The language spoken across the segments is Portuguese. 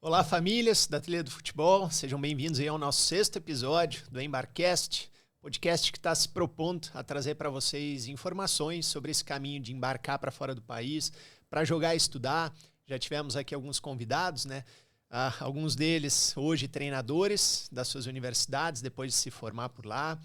Olá, famílias da Trilha do Futebol, sejam bem-vindos aí ao nosso 6º episódio do Embarcast, podcast que está se propondo a trazer para vocês informações sobre esse caminho de embarcar para fora do país, para jogar e estudar. Já tivemos aqui alguns convidados, né? Alguns deles hoje treinadores das suas universidades, depois de se formar por lá.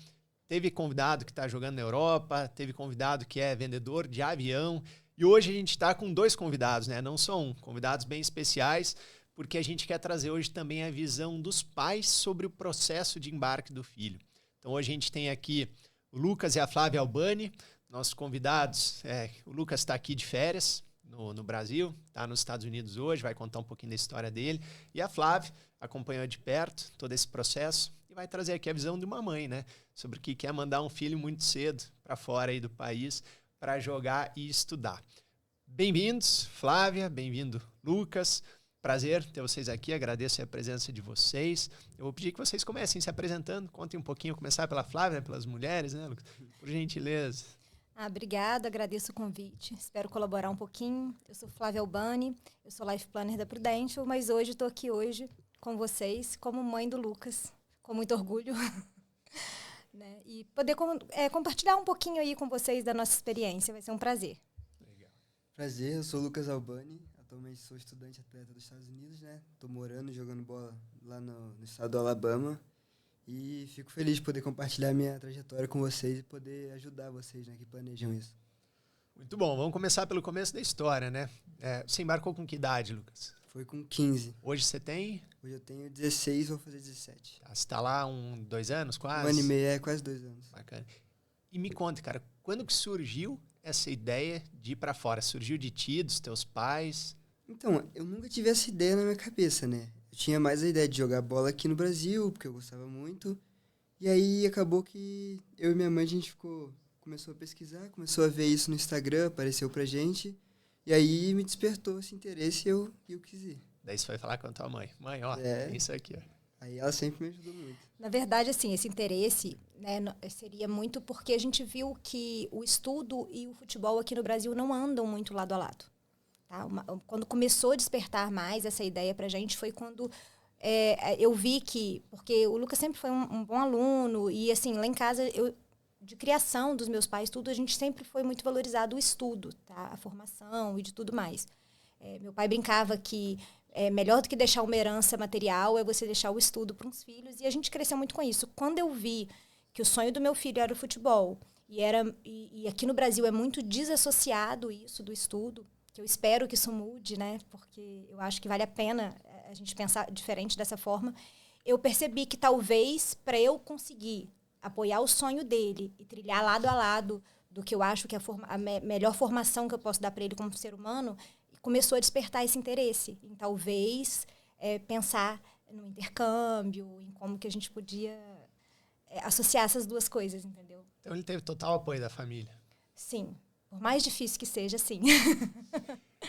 Teve convidado que está jogando na Europa, teve convidado que é vendedor de avião. E hoje a gente está com 2 convidados, né? Não são convidados bem especiais, porque a gente quer trazer hoje também a visão dos pais sobre o processo de embarque do filho. Então hoje a gente tem aqui o Lucas e a Flávia Albani, nossos convidados. O Lucas está aqui de férias no Brasil, está nos Estados Unidos hoje, vai contar um pouquinho da história dele. E a Flávia acompanhou de perto todo esse processo e vai trazer aqui a visão de uma mãe, né? Sobre o que quer mandar um filho muito cedo para fora aí do país para jogar e estudar. Bem-vindos, Flávia, bem-vindo, Lucas. Prazer ter vocês aqui, agradeço a presença de vocês. Eu vou pedir que vocês comecem se apresentando, contem um pouquinho, começar pela Flávia, pelas mulheres, né, Lucas? Por gentileza. Obrigada, agradeço o convite, espero colaborar um pouquinho. Eu sou Flávia Albani, eu sou Life Planner da Prudential, mas hoje estou aqui com vocês como mãe do Lucas, com muito orgulho. Né? E poder compartilhar um pouquinho aí com vocês da nossa experiência, vai ser um prazer. Legal. Prazer, eu sou Lucas Albani. Atualmente sou estudante atleta dos Estados Unidos, né? Tô morando, jogando bola lá no estado do Alabama. E fico feliz de poder compartilhar minha trajetória com vocês e poder ajudar vocês, né, que planejam isso. Muito bom, vamos começar pelo começo da história, né? Você embarcou com que idade, Lucas? Foi com 15. Hoje você tem? Hoje eu tenho 16, vou fazer 17. Você está lá 2 anos, quase? 1 ano e meio, quase 2 anos. Bacana. E me conta, cara, quando que surgiu essa ideia de ir para fora? Surgiu de ti, dos teus pais? Então, eu nunca tive essa ideia na minha cabeça, né? Eu tinha mais a ideia de jogar bola aqui no Brasil, porque eu gostava muito. E aí acabou que eu e minha mãe, a gente começou a pesquisar, começou a ver isso no Instagram, apareceu pra gente. E aí me despertou esse interesse e eu quis ir. Daí você foi falar com a tua mãe. Mãe, ó, tem isso aqui, ó. Aí ela sempre me ajudou muito. Na verdade, assim, esse interesse, né, seria muito porque a gente viu que o estudo e o futebol aqui no Brasil não andam muito lado a lado. Tá? Quando começou a despertar mais essa ideia pra gente foi quando eu vi que... Porque o Lucas sempre foi um bom aluno e, assim, lá em casa, de criação dos meus pais, tudo, a gente sempre foi muito valorizado o estudo, tá? A formação e de tudo mais. Meu pai brincava que melhor do que deixar uma herança material é você deixar o estudo para uns filhos. E a gente cresceu muito com isso. Quando eu vi que o sonho do meu filho era o futebol, e aqui no Brasil é muito desassociado isso do estudo, que eu espero que isso mude, né? Porque eu acho que vale a pena a gente pensar diferente dessa forma. Eu percebi que talvez para eu conseguir apoiar o sonho dele e trilhar lado a lado do que eu acho que é a melhor formação que eu posso dar para ele como ser humano, começou a despertar esse interesse em talvez pensar no intercâmbio, em como que a gente podia associar essas duas coisas, entendeu? Então ele teve total apoio da família. Sim. Por mais difícil que seja, sim.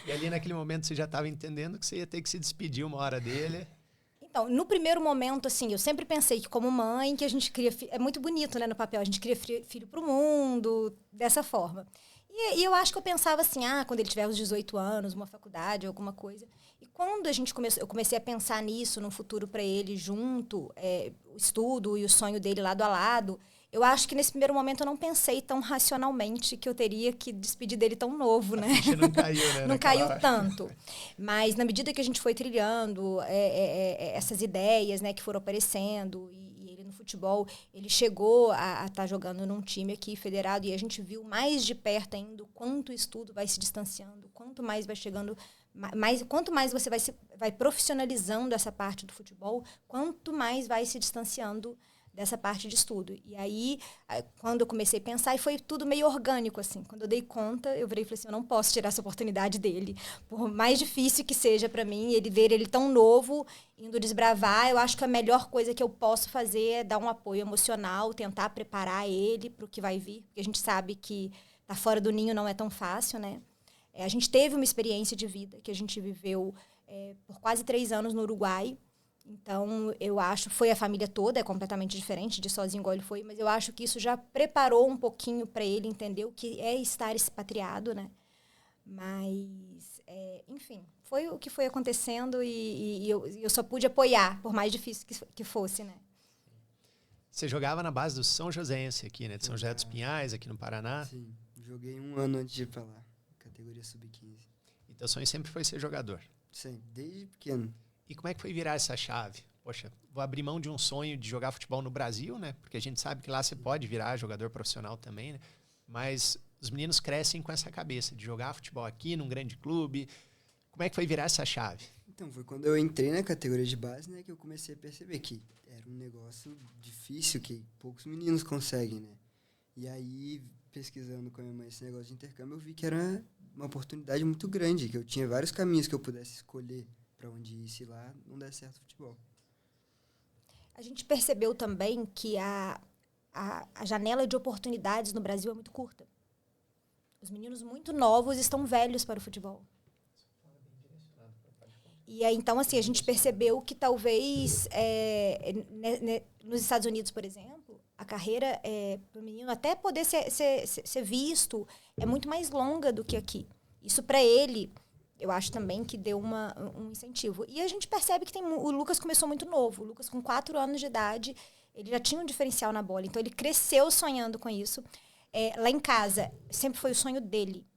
E ali naquele momento você já estava entendendo que você ia ter que se despedir uma hora dele? Então, no primeiro momento, assim, eu sempre pensei que como mãe, que a gente cria... É muito bonito, né, no papel. A gente cria filho para o mundo, dessa forma. E eu acho que eu pensava assim, quando ele tiver uns 18 anos, uma faculdade, alguma coisa. E quando eu comecei a pensar nisso, no futuro para ele junto, o estudo e o sonho dele lado a lado... Eu acho que nesse primeiro momento eu não pensei tão racionalmente que eu teria que despedir dele tão novo, né? A ficha não caiu, né? Não caiu tanto. Mas na medida que a gente foi trilhando essas ideias, né, que foram aparecendo, e ele no futebol, ele chegou a estar jogando num time aqui federado, e a gente viu mais de perto ainda o quanto o estudo vai se distanciando, quanto mais vai chegando, quanto mais você vai profissionalizando essa parte do futebol, quanto mais vai se distanciando dessa parte de estudo. E aí, quando eu comecei a pensar, e foi tudo meio orgânico, assim. Quando eu dei conta, eu virei e falei assim, eu não posso tirar essa oportunidade dele. Por mais difícil que seja para mim, ver ele tão novo, indo desbravar, eu acho que a melhor coisa que eu posso fazer é dar um apoio emocional, tentar preparar ele para o que vai vir. Porque a gente sabe que tá fora do ninho não é tão fácil, né? A gente teve uma experiência de vida que a gente viveu por quase 3 anos no Uruguai. Então, eu acho, foi a família toda, é completamente diferente de sozinho igual ele foi, mas eu acho que isso já preparou um pouquinho para ele entender o que é estar expatriado, né? Mas Enfim, foi o que foi acontecendo e eu só pude apoiar, por mais difícil que fosse, né? Você jogava na base do São Joséense aqui, né? De São José dos Pinhais, aqui no Paraná. Sim, joguei 1 ano antes de ir pra lá, categoria sub-15. E teu sonho sempre foi ser jogador. Sim, desde pequeno. E como é que foi virar essa chave? Poxa, vou abrir mão de um sonho de jogar futebol no Brasil, né? Porque a gente sabe que lá você pode virar jogador profissional também, né? Mas os meninos crescem com essa cabeça de jogar futebol aqui num grande clube. Como é que foi virar essa chave? Então, foi quando eu entrei na categoria de base, né, que eu comecei a perceber que era um negócio difícil, que poucos meninos conseguem, né? E aí, pesquisando com a minha mãe esse negócio de intercâmbio, eu vi que era uma oportunidade muito grande, que eu tinha vários caminhos que eu pudesse escolher para onde ir, se lá não der certo o futebol. A gente percebeu também que a janela de oportunidades no Brasil é muito curta. Os meninos muito novos estão velhos para o futebol. E aí, então, assim, a gente percebeu que talvez nos Estados Unidos, por exemplo, a carreira para o menino até poder ser visto é muito mais longa do que aqui. Isso para ele, eu acho também que deu um incentivo. E a gente percebe que o Lucas começou muito novo. O Lucas, com 4 anos de idade, ele já tinha um diferencial na bola. Então, ele cresceu sonhando com isso. Lá em casa, sempre foi o sonho dele.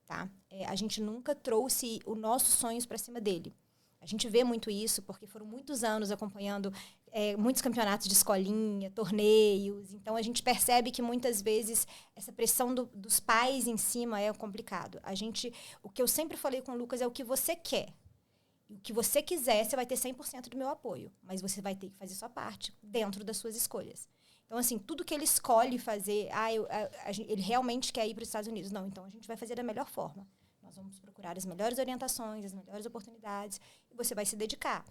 Tá? A gente nunca trouxe os nossos sonhos para cima dele. A gente vê muito isso, porque foram muitos anos acompanhando muitos campeonatos de escolinha, torneios. Então, a gente percebe que, muitas vezes, essa pressão dos pais em cima é complicado. O que eu sempre falei com o Lucas é o que você quer. O que você quiser, você vai ter 100% do meu apoio. Mas você vai ter que fazer sua parte dentro das suas escolhas. Então, assim, tudo que ele escolhe fazer, ele realmente quer ir para os Estados Unidos. Não, então a gente vai fazer da melhor forma. Nós vamos procurar as melhores orientações, as melhores oportunidades, e você vai se dedicar,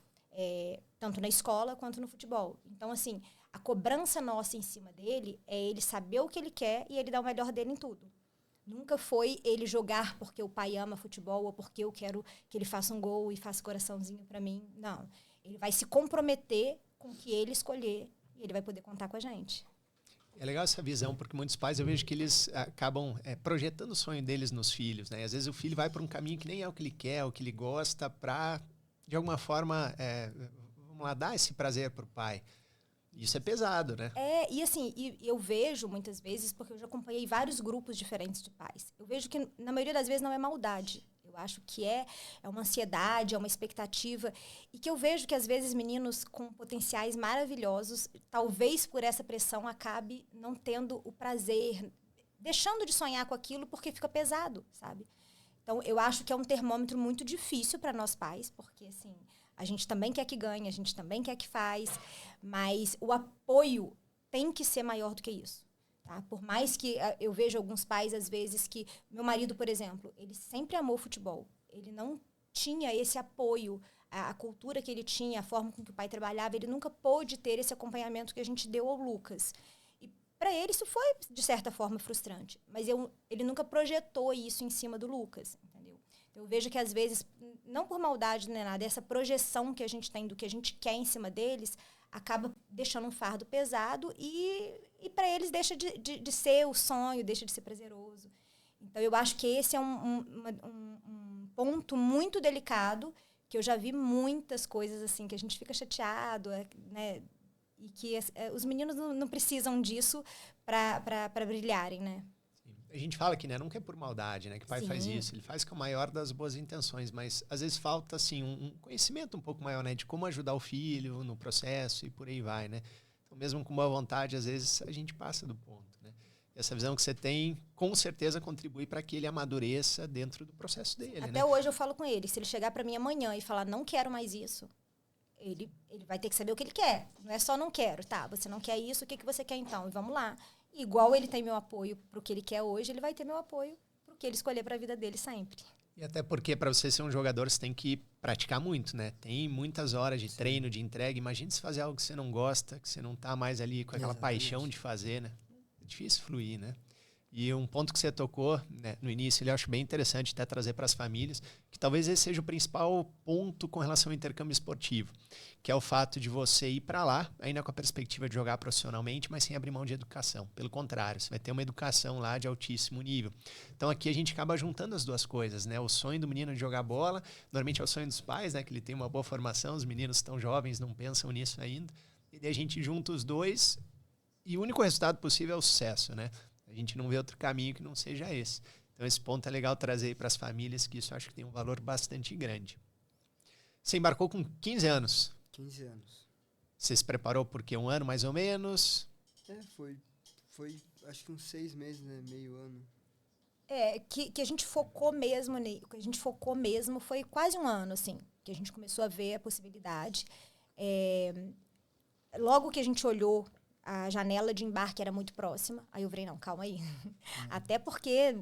tanto na escola quanto no futebol. Então, assim, a cobrança nossa em cima dele é ele saber o que ele quer e ele dar o melhor dele em tudo. Nunca foi ele jogar porque o pai ama futebol ou porque eu quero que ele faça um gol e faça coraçãozinho para mim. Não. Ele vai se comprometer com o que ele escolher e ele vai poder contar com a gente. É legal essa visão, porque muitos pais eu vejo que eles acabam projetando o sonho deles nos filhos, né? Às vezes o filho vai por um caminho que nem é o que ele quer, o que ele gosta, para, de alguma forma, vamos lá, dar esse prazer para o pai. Isso é pesado, né? E assim, eu vejo muitas vezes, porque eu já acompanhei vários grupos diferentes de pais, eu vejo que na maioria das vezes não é maldade. Eu acho que é uma ansiedade, é uma expectativa. E que eu vejo que, às vezes, meninos com potenciais maravilhosos, talvez por essa pressão, acabe não tendo o prazer, deixando de sonhar com aquilo porque fica pesado, sabe? Então, eu acho que é um termômetro muito difícil para nós pais, porque, assim, a gente também quer que ganhe, a gente também quer que faz, mas o apoio tem que ser maior do que isso. Tá? Por mais que eu vejo alguns pais, às vezes, que... Meu marido, por exemplo, ele sempre amou futebol. Ele não tinha esse apoio, a cultura que ele tinha, a forma com que o pai trabalhava. Ele nunca pôde ter esse acompanhamento que a gente deu ao Lucas. E para ele isso foi, de certa forma, frustrante. Mas ele nunca projetou isso em cima do Lucas, entendeu? Eu vejo que, às vezes, não por maldade nem nada, essa projeção que a gente tem do que a gente quer em cima deles acaba deixando um fardo pesado e para eles deixa de ser o sonho, deixa de ser prazeroso. Então, eu acho que esse é um ponto muito delicado, que eu já vi muitas coisas assim, que a gente fica chateado, né? E que os meninos não precisam disso para brilharem, né? A gente fala que, né, nunca é por maldade, né, que o pai faz isso, ele faz com a maior das boas intenções, mas às vezes falta, assim, um conhecimento um pouco maior, né, de como ajudar o filho no processo e por aí vai, né. Então, mesmo com boa vontade, às vezes a gente passa do ponto, né. E essa visão que você tem, com certeza, contribui para que ele amadureça dentro do processo dele, né. Até hoje eu falo com ele, se ele chegar para mim amanhã e falar, não quero mais isso, ele vai ter que saber o que ele quer. Não é só não quero, tá, você não quer isso, o que você quer então? E vamos lá. Igual ele tem meu apoio para o que ele quer hoje, ele vai ter meu apoio para o que ele escolher para a vida dele sempre. E até porque para você ser um jogador, você tem que praticar muito, né? Tem muitas horas de treino, de entrega. Imagina se fazer algo que você não gosta, que você não tá mais ali com aquela paixão de fazer, né? É difícil fluir, né? E um ponto que você tocou, né, no início, eu acho bem interessante até trazer para as famílias, que talvez esse seja o principal ponto com relação ao intercâmbio esportivo, que é o fato de você ir para lá, ainda com a perspectiva de jogar profissionalmente, mas sem abrir mão de educação. Pelo contrário, você vai ter uma educação lá de altíssimo nível. Então aqui a gente acaba juntando as duas coisas, né? O sonho do menino de jogar bola, normalmente é o sonho dos pais, né? Que ele tem uma boa formação, os meninos tão jovens não pensam nisso ainda. E daí a gente junta os dois e o único resultado possível é o sucesso, né? A gente não vê outro caminho que não seja esse. Então esse ponto é legal trazer para as famílias, que isso eu acho que tem um valor bastante grande. Você embarcou com 15 anos. 15 anos. Você se preparou por quê? Um ano mais ou menos? Foi acho que uns 6 meses, né? Meio ano. Que a gente focou mesmo, que a gente focou mesmo foi quase um ano, assim, que a gente começou a ver a possibilidade. Logo que a gente olhou, a janela de embarque era muito próxima. Aí eu falei, não, calma aí. Até porque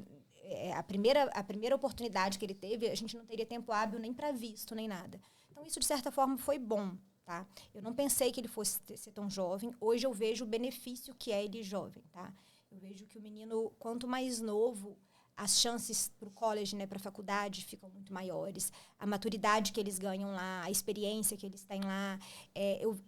a primeira oportunidade que ele teve, a gente não teria tempo hábil nem para visto, nem nada. Então, isso, de certa forma, foi bom, tá? Eu não pensei que ele fosse ser tão jovem. Hoje eu vejo o benefício que é ele jovem, tá? Eu vejo que o menino, quanto mais novo, as chances para o college, né, para a faculdade, ficam muito maiores. A maturidade que eles ganham lá, a experiência que eles têm lá.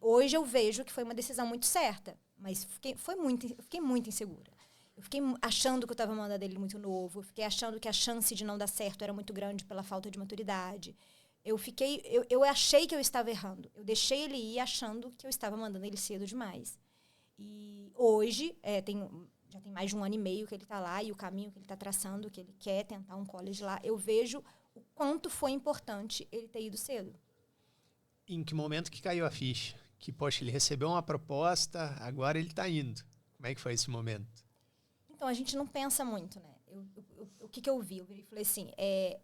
Hoje eu vejo que foi uma decisão muito certa, mas fiquei muito insegura. Eu fiquei achando que eu estava mandando ele muito novo. Eu fiquei achando que a chance de não dar certo era muito grande pela falta de maturidade. Eu achei que eu estava errando. Eu deixei ele ir achando que eu estava mandando ele cedo demais. E hoje, já tem mais de 1 ano e meio que ele está lá, e o caminho que ele está traçando, que ele quer tentar um college lá, eu vejo o quanto foi importante ele ter ido cedo. Em que momento que caiu a ficha? Que, poxa, ele recebeu uma proposta, agora ele está indo. Como é que foi esse momento? Então, a gente não pensa muito, né? O que eu vi? Eu falei assim, é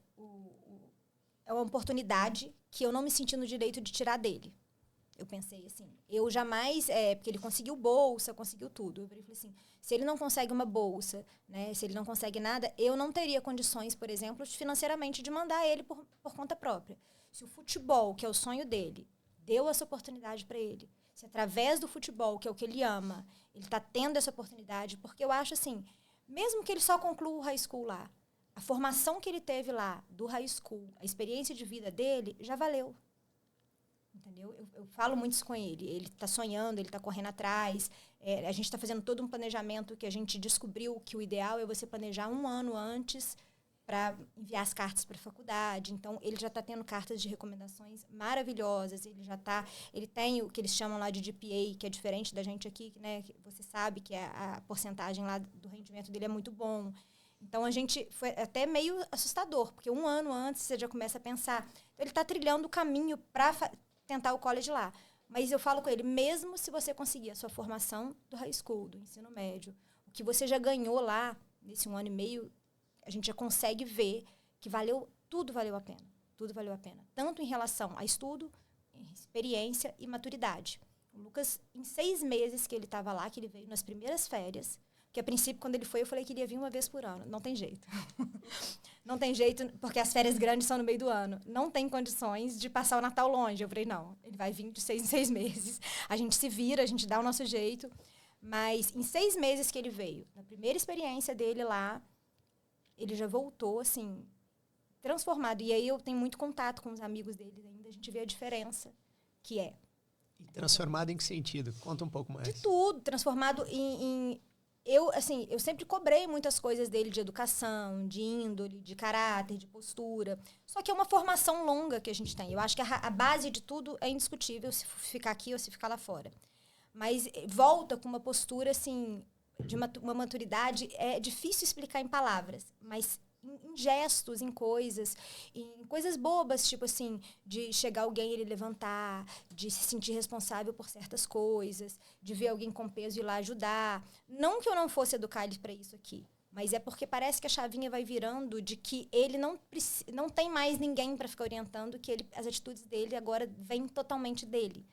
uma oportunidade que eu não me senti no direito de tirar dele. Eu pensei assim, eu jamais, porque ele conseguiu bolsa, conseguiu tudo. Eu falei assim, se ele não consegue uma bolsa, né, se ele não consegue nada, eu não teria condições, por exemplo, financeiramente de mandar ele por conta própria. Se o futebol, que é o sonho dele, deu essa oportunidade para ele, se através do futebol, que é o que ele ama, ele está tendo essa oportunidade, porque eu acho assim, mesmo que ele só conclua o high school lá, a formação que ele teve lá do high school, a experiência de vida dele, já valeu. Entendeu? Eu falo muito isso com ele. Ele está sonhando, ele está correndo atrás. A gente está fazendo todo um planejamento que a gente descobriu que o ideal é você planejar 1 ano antes para enviar as cartas para a faculdade. Então, ele já está tendo cartas de recomendações maravilhosas. Ele tem o que eles chamam lá de GPA, que é diferente da gente aqui, né? Você sabe que a porcentagem lá do rendimento dele é muito bom. Então, foi até meio assustador, porque 1 ano antes você já começa a pensar. Então, ele está trilhando o caminho para tentar o college lá. Mas eu falo com ele, mesmo se você conseguir a sua formação do high school, do ensino médio, o que você já ganhou lá, nesse 1 ano e meio, a gente já consegue ver que tudo valeu a pena. Tudo valeu a pena. Tanto em relação a estudo, experiência e maturidade. O Lucas, em 6 meses que ele estava lá, que ele veio nas primeiras férias, que a princípio, quando ele foi, eu falei que ele ia vir 1 vez por ano. Não tem jeito. Não tem jeito, porque as férias grandes são no meio do ano. Não tem condições de passar o Natal longe. Eu falei, não, ele vai vir de 6 em 6 meses. A gente se vira, a gente dá o nosso jeito. Mas em 6 meses que ele veio, na primeira experiência dele lá, ele já voltou, assim, transformado. E aí eu tenho muito contato com os amigos dele ainda. A gente vê a diferença que é. E transformado em que sentido? Conta um pouco mais. De tudo. Transformado em eu sempre cobrei muitas coisas dele de educação, de índole, de caráter, de postura. Só que é uma formação longa que a gente tem. Eu acho que a base de tudo é indiscutível, se ficar aqui ou se ficar lá fora. Mas volta com uma postura, assim, de uma maturidade. É difícil explicar em palavras, mas em gestos, em coisas bobas, tipo assim, de chegar alguém e ele levantar, de se sentir responsável por certas coisas, de ver alguém com peso e ir lá ajudar. Não que eu não fosse educar ele para isso aqui, mas é porque parece que a chavinha vai virando de que ele não tem mais ninguém para ficar orientando, que as atitudes dele agora vêm totalmente dele,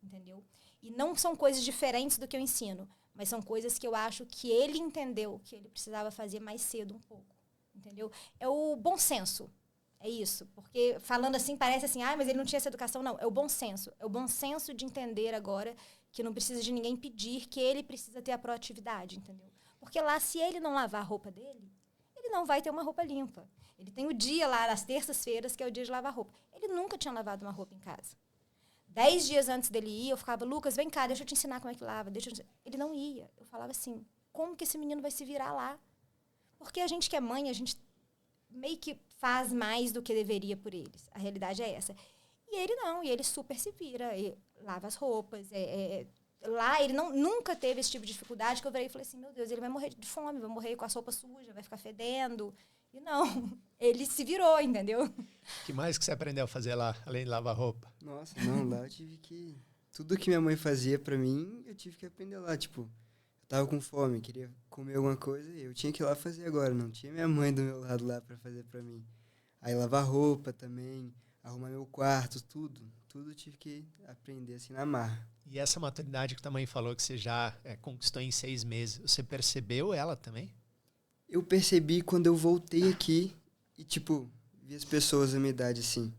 entendeu? E não são coisas diferentes do que eu ensino, mas são coisas que eu acho que ele entendeu que ele precisava fazer mais cedo um pouco. Entendeu? É o bom senso. É isso. Porque falando assim, parece assim, mas ele não tinha essa educação. Não, é o bom senso. É o bom senso de entender agora que não precisa de ninguém pedir, que ele precisa ter a proatividade, entendeu? Porque lá, se ele não lavar a roupa dele, ele não vai ter uma roupa limpa. Ele tem o dia lá, nas terças-feiras, que é o dia de lavar roupa. Ele nunca tinha lavado uma roupa em casa. 10 dias antes dele ir, eu ficava, Lucas, vem cá, deixa eu te ensinar como é que lava. Ele não ia. Eu falava assim, como que esse menino vai se virar lá? Porque a gente que é mãe, a gente meio que faz mais do que deveria por eles. A realidade é essa. E ele não, e ele super se vira, ele lava as roupas. Lá ele nunca teve esse tipo de dificuldade que eu virei e falei assim, meu Deus, ele vai morrer de fome, vai morrer com a roupa suja, vai ficar fedendo. E não, ele se virou, entendeu? O que mais que você aprendeu a fazer lá, além de lavar roupa? Nossa, não, lá eu tive que... Tudo que minha mãe fazia pra mim, eu tive que aprender lá. Tipo, eu tava com fome, queria comer alguma coisa, eu tinha que ir lá fazer agora. Não tinha minha mãe do meu lado lá pra fazer pra mim. Aí lavar roupa também, arrumar meu quarto, tudo eu tive que aprender assim na marra. E essa maturidade que a tua mãe falou que você já conquistou em 6 meses, você percebeu ela também? Eu percebi quando eu voltei aqui e, tipo, vi as pessoas da minha idade assim.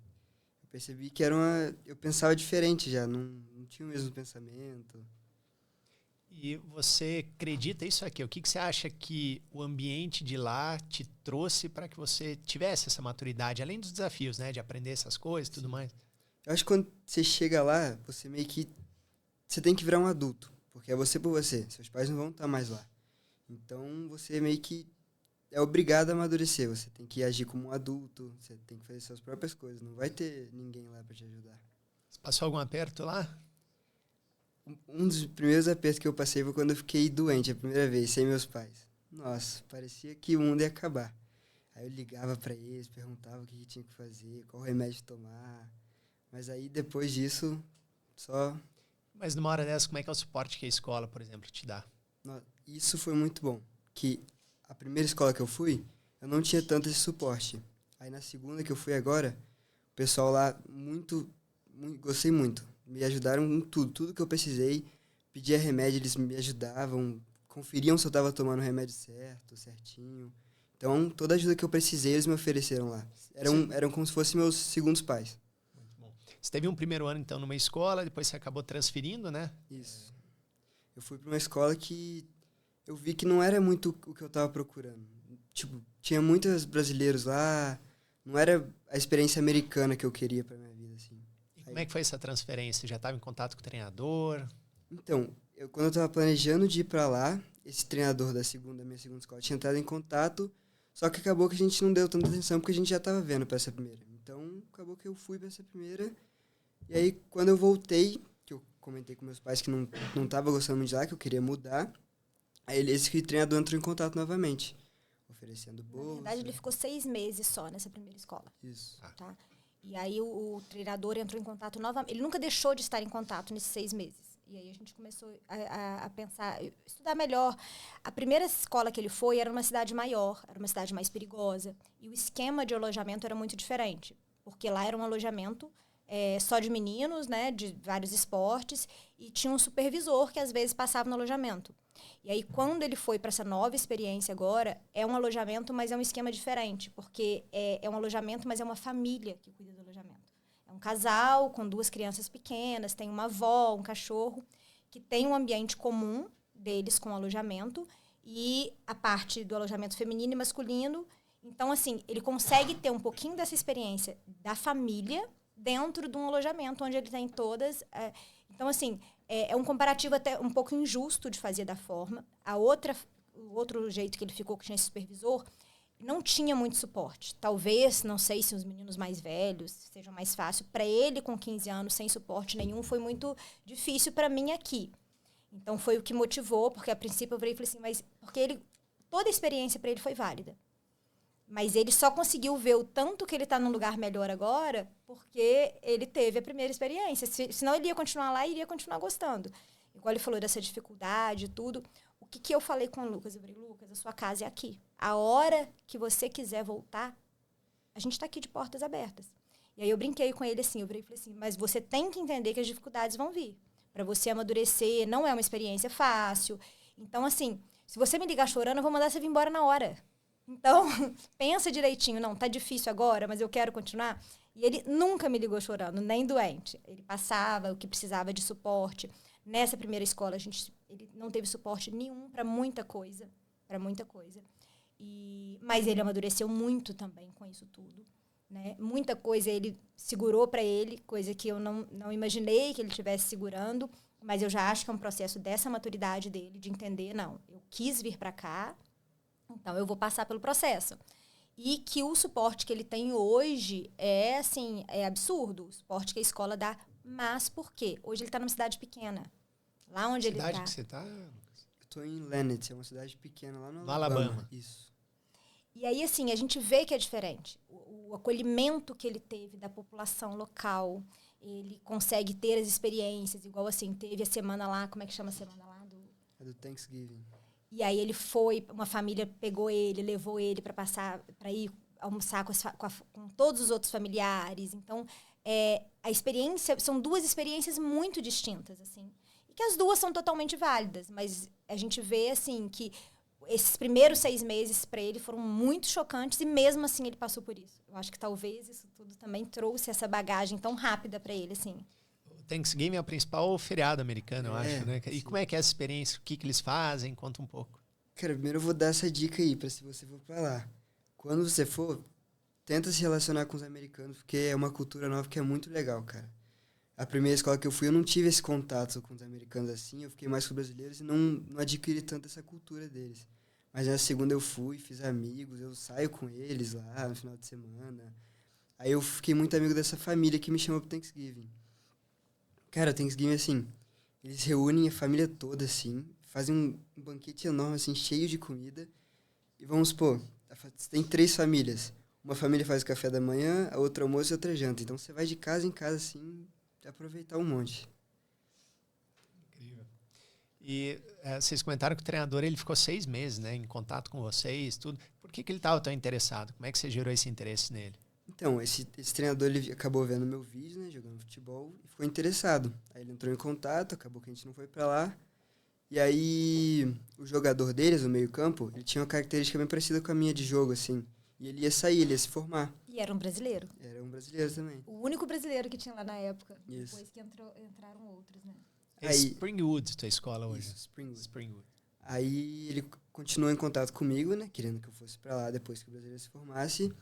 Eu percebi que eu pensava diferente já, não tinha o mesmo pensamento. E você acredita isso aqui? O que você acha que o ambiente de lá te trouxe para que você tivesse essa maturidade, além dos desafios, né, de aprender essas coisas e tudo mais? Eu acho que quando você chega lá, você meio que... Você tem que virar um adulto, porque é você por você. Seus pais não vão estar mais lá. Então, você meio que é obrigado a amadurecer. Você tem que agir como um adulto, você tem que fazer suas próprias coisas. Não vai ter ninguém lá para te ajudar. Você passou algum aperto lá? Um dos primeiros apertos que eu passei foi quando eu fiquei doente a primeira vez, sem meus pais. Nossa, parecia que o mundo ia acabar. Aí eu ligava para eles, perguntava o que tinha que fazer, qual remédio tomar. Mas aí, depois disso, só... Mas numa hora dessa, como é que é o suporte que a escola, por exemplo, te dá? Isso foi muito bom. Que a primeira escola que eu fui, eu não tinha tanto esse suporte. Aí na segunda que eu fui agora, o pessoal lá, gostei muito. Me ajudaram em tudo. Tudo que eu precisei, pedia remédio, eles me ajudavam, conferiam se eu estava tomando o remédio certinho. Então, toda a ajuda que eu precisei, eles me ofereceram lá. Eram como se fossem meus segundos pais. Você teve um primeiro ano, então, numa escola, depois você acabou transferindo, né? Isso. Eu fui para uma escola que eu vi que não era muito o que eu estava procurando. Tipo, tinha muitos brasileiros lá, não era a experiência americana que eu queria para minha vida, assim. E como é que foi essa transferência? Você já estava em contato com o treinador? Então, quando eu estava planejando de ir para lá, esse treinador da minha segunda escola tinha entrado em contato, só que acabou que a gente não deu tanta atenção porque a gente já estava vendo para essa primeira. Então, acabou que eu fui para essa primeira. E aí, quando eu voltei, que eu comentei com meus pais que não estava gostando muito de lá, que eu queria mudar, aí esse treinador entrou em contato novamente, oferecendo bolsa. Na verdade, ele ficou 6 meses só nessa primeira escola. Isso. Tá? E aí, o treinador entrou em contato novamente. Ele nunca deixou de estar em contato nesses 6 meses. E aí, a gente começou a pensar, estudar melhor. A primeira escola que ele foi era uma cidade maior, era uma cidade mais perigosa. E o esquema de alojamento era muito diferente. Porque lá era um alojamento... só de meninos, né, de vários esportes, e tinha um supervisor que às vezes passava no alojamento. E aí, quando ele foi para essa nova experiência agora, é um alojamento, mas é um esquema diferente, porque é um alojamento, mas é uma família que cuida do alojamento. É um casal com 2 crianças pequenas, tem uma avó, um cachorro, que tem um ambiente comum deles com o alojamento, e a parte do alojamento feminino e masculino. Então, assim, ele consegue ter um pouquinho dessa experiência da família dentro de um alojamento onde ele tem todas... Então, assim, é um comparativo até um pouco injusto de fazer da forma. O outro jeito que ele ficou, que tinha esse supervisor, não tinha muito suporte. Talvez, não sei se os meninos mais velhos sejam mais fácil. Para ele, com 15 anos, sem suporte nenhum, foi muito difícil para mim aqui. Então, foi o que motivou, porque a princípio eu falei assim, mas... Porque toda a experiência para ele foi válida. Mas ele só conseguiu ver o tanto que ele está num lugar melhor agora porque ele teve a primeira experiência. Senão ele ia continuar lá e iria continuar gostando. Igual ele falou dessa dificuldade e tudo. O que eu falei com o Lucas? Eu falei, Lucas, a sua casa é aqui. A hora que você quiser voltar, a gente está aqui de portas abertas. E aí eu brinquei com ele assim, falei assim, mas você tem que entender que as dificuldades vão vir. Para você amadurecer, não é uma experiência fácil. Então, assim, se você me ligar chorando, eu vou mandar você vir embora na hora. Então, pensa direitinho. Não, tá difícil agora, mas eu quero continuar. E ele nunca me ligou chorando, nem doente. Ele passava o que precisava de suporte. Nessa primeira escola, ele não teve suporte nenhum para muita coisa. para muita coisa. Mas ele amadureceu muito também com isso tudo. Né? Muita coisa ele segurou para ele, coisa que eu não imaginei que ele estivesse segurando, mas eu já acho que é um processo dessa maturidade dele, de entender, não, eu quis vir para cá, então eu vou passar pelo processo. E que o suporte que ele tem hoje é, assim, é absurdo, o suporte que a escola dá, mas por quê? Hoje ele está numa cidade pequena, lá onde ele está. Cidade que você está? Eu tô em Lannett, é uma cidade pequena lá no Alabama. Isso. E aí, assim, a gente vê que é diferente. O acolhimento que ele teve da população local, ele consegue ter as experiências, igual assim, teve a semana lá, como é que chama a semana lá? É do Thanksgiving. E aí ele foi, uma família pegou ele, levou ele para ir almoçar com todos os outros familiares. Então, a experiência, são duas experiências muito distintas, assim. E que as duas são totalmente válidas, mas a gente vê, assim, que esses primeiros 6 meses para ele foram muito chocantes e mesmo assim ele passou por isso. Eu acho que talvez isso tudo também trouxe essa bagagem tão rápida para ele, assim. O Thanksgiving é o principal feriado americano, eu acho, né? E Sim. como é que é essa experiência? O que eles fazem? Conta um pouco. Cara, primeiro eu vou dar essa dica aí, pra se você for pra lá. Quando você for, tenta se relacionar com os americanos, porque é uma cultura nova que é muito legal, cara. A primeira escola que eu fui, eu não tive esse contato com os americanos assim, eu fiquei mais com os brasileiros e não adquiri tanto essa cultura deles. Mas na segunda eu fui, fiz amigos, eu saio com eles lá no final de semana. Aí eu fiquei muito amigo dessa família que me chamou pro Thanksgiving. Cara, o Thanksgiving, assim, eles reúnem a família toda, assim, fazem um banquete enorme, assim, cheio de comida. E vamos supor, tem 3 famílias. Uma família faz o café da manhã, a outra almoço e a outra janta. Então você vai de casa em casa, assim, aproveitar um monte. Incrível. E vocês comentaram que o treinador ele ficou 6 meses, né, em contato com vocês, tudo. Por que ele estava tão interessado? Como é que você gerou esse interesse nele? Então, esse treinador, ele acabou vendo meu vídeo, né, jogando futebol, e ficou interessado. Aí ele entrou em contato, acabou que a gente não foi pra lá. E aí, o jogador deles, o meio-campo, ele tinha uma característica bem parecida com a minha de jogo, assim. E ele ia sair, ele ia se formar. E era um brasileiro. Era um brasileiro também. O único brasileiro que tinha lá na época. Isso. Depois que entraram outros, né? É Aí- Springwood, tua escola hoje. Isso, Springwood. Springwood. Aí ele continuou em contato comigo, né, querendo que eu fosse pra lá depois que o brasileiro se formasse.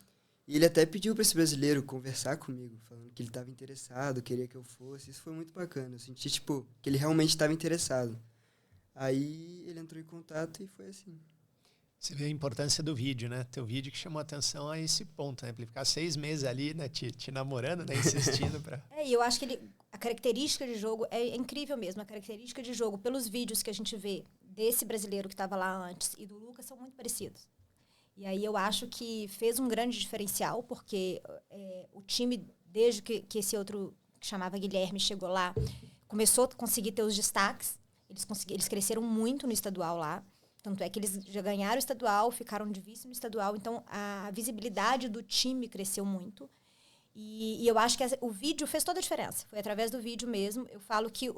E ele até pediu pra esse brasileiro conversar comigo, falando que ele estava interessado, queria que eu fosse. Isso foi muito bacana. Eu senti, tipo, que ele realmente estava interessado. Aí ele entrou em contato e foi assim. Você vê a importância do vídeo, né? Teu vídeo que chamou atenção a esse ponto, né? Pra ele ficar 6 meses ali, né? Te namorando, né? Insistindo pra... E eu acho que a característica de jogo é incrível mesmo. A característica de jogo, pelos vídeos que a gente vê desse brasileiro que estava lá antes e do Lucas, são muito parecidos. E aí eu acho que fez um grande diferencial, porque o time, desde que esse outro, que chamava Guilherme, chegou lá, começou a conseguir ter os destaques. Eles cresceram muito no estadual lá. Tanto é que eles já ganharam o estadual, ficaram de vice no estadual. Então, a visibilidade do time cresceu muito. E eu acho que o vídeo fez toda a diferença. Foi através do vídeo mesmo. Eu falo que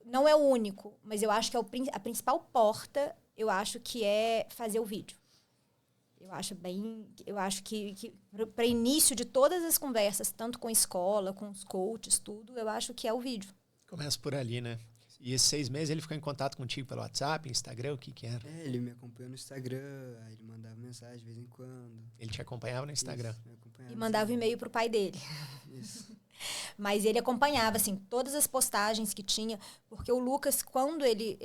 não é o único, mas eu acho que a principal porta, eu acho que é fazer o vídeo. Eu acho que para início de todas as conversas, tanto com a escola, com os coaches, tudo, eu acho que é o vídeo. Começa por ali, né? E esses 6 meses ele ficou em contato contigo pelo WhatsApp, Instagram, o que era? Ele me acompanhou no Instagram, aí ele mandava mensagem de vez em quando. Ele te acompanhava no Instagram. Isso, me acompanhava E no mandava Instagram. e-mail pro pai dele. Isso. Mas ele acompanhava, assim, todas as postagens que tinha, porque o Lucas, quando ele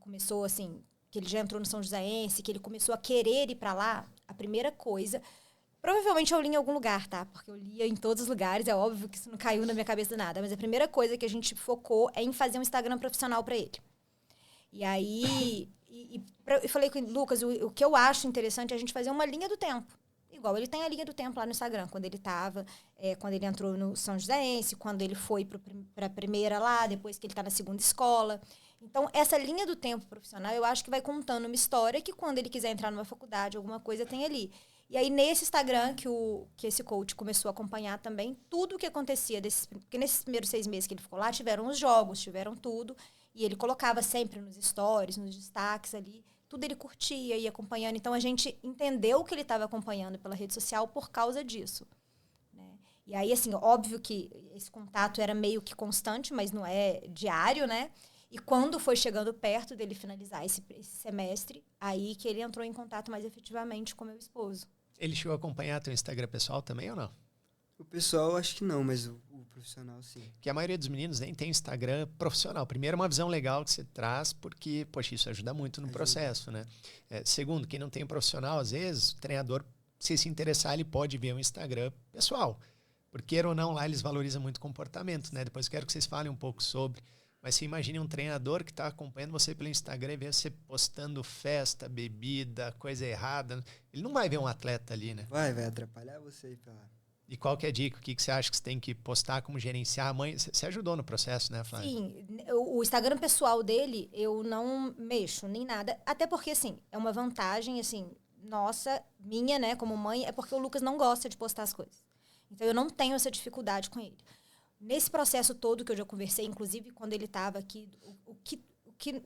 começou, assim, que ele já entrou no São Joséense, que ele começou a querer ir para lá, a primeira coisa... Provavelmente eu li em algum lugar, tá? Porque eu lia em todos os lugares, é óbvio que isso não caiu na minha cabeça nada, mas a primeira coisa que a gente focou é em fazer um Instagram profissional para ele. E aí, eu falei com o Lucas, o que eu acho interessante é a gente fazer uma linha do tempo. Igual ele tem a linha do tempo lá no Instagram, quando ele entrou no São Joséense, quando ele foi para a primeira lá, depois que ele está na segunda escola. Então, essa linha do tempo profissional, eu acho que vai contando uma história que quando ele quiser entrar numa faculdade, alguma coisa, tem ali. E aí, nesse Instagram, que esse coach começou a acompanhar também, tudo o que acontecia, porque nesses primeiros 6 meses que ele ficou lá, tiveram os jogos, tiveram tudo, e ele colocava sempre nos stories, nos destaques ali, tudo ele curtia, ia acompanhando. Então, a gente entendeu que ele estava acompanhando pela rede social por causa disso. Né? E aí, assim, óbvio que esse contato era meio que constante, mas não é diário, né? E quando foi chegando perto dele finalizar esse semestre, aí que ele entrou em contato mais efetivamente com meu esposo. Ele chegou a acompanhar teu Instagram pessoal também ou não? O pessoal acho que não, mas o profissional sim. Que a maioria dos meninos nem tem Instagram profissional. Primeiro, uma visão legal que você traz, porque, poxa, isso ajuda muito no processo, né? Segundo, quem não tem profissional, às vezes, o treinador, se interessar, ele pode ver um Instagram pessoal. Porque, queira ou não, lá eles valorizam muito o comportamento, né? Depois eu quero que vocês falem um pouco sobre. Mas você imagine um treinador que está acompanhando você pelo Instagram e vê você postando festa, bebida, coisa errada. Ele não vai ver um atleta ali, né? Vai atrapalhar você ir pra lá. E qual que é a dica? O que você acha que você tem que postar, como gerenciar a mãe? Você ajudou no processo, né, Flávia? Sim, o Instagram pessoal dele, eu não mexo, nem nada. Até porque, assim, é uma vantagem, assim, nossa, minha, né, como mãe, é porque o Lucas não gosta de postar as coisas. Então, eu não tenho essa dificuldade com ele. Nesse processo todo que eu já conversei, inclusive quando ele estava aqui, o que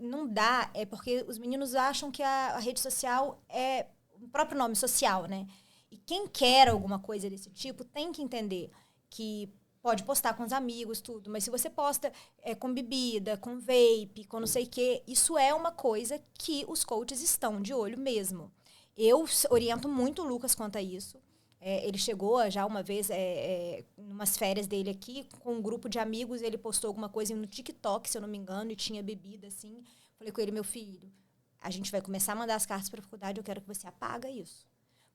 não dá é porque os meninos acham que a rede social é o próprio nome, social, né? E quem quer alguma coisa desse tipo tem que entender que pode postar com os amigos, tudo. Mas se você posta com bebida, com vape, com não sei o quê, isso é uma coisa que os coaches estão de olho mesmo. Eu oriento muito o Lucas quanto a isso. Ele chegou já uma vez, em umas férias dele aqui, com um grupo de amigos, ele postou alguma coisa no TikTok, se eu não me engano, e tinha bebida, assim. Falei com ele, meu filho, a gente vai começar a mandar as cartas para a faculdade, eu quero que você apaga isso.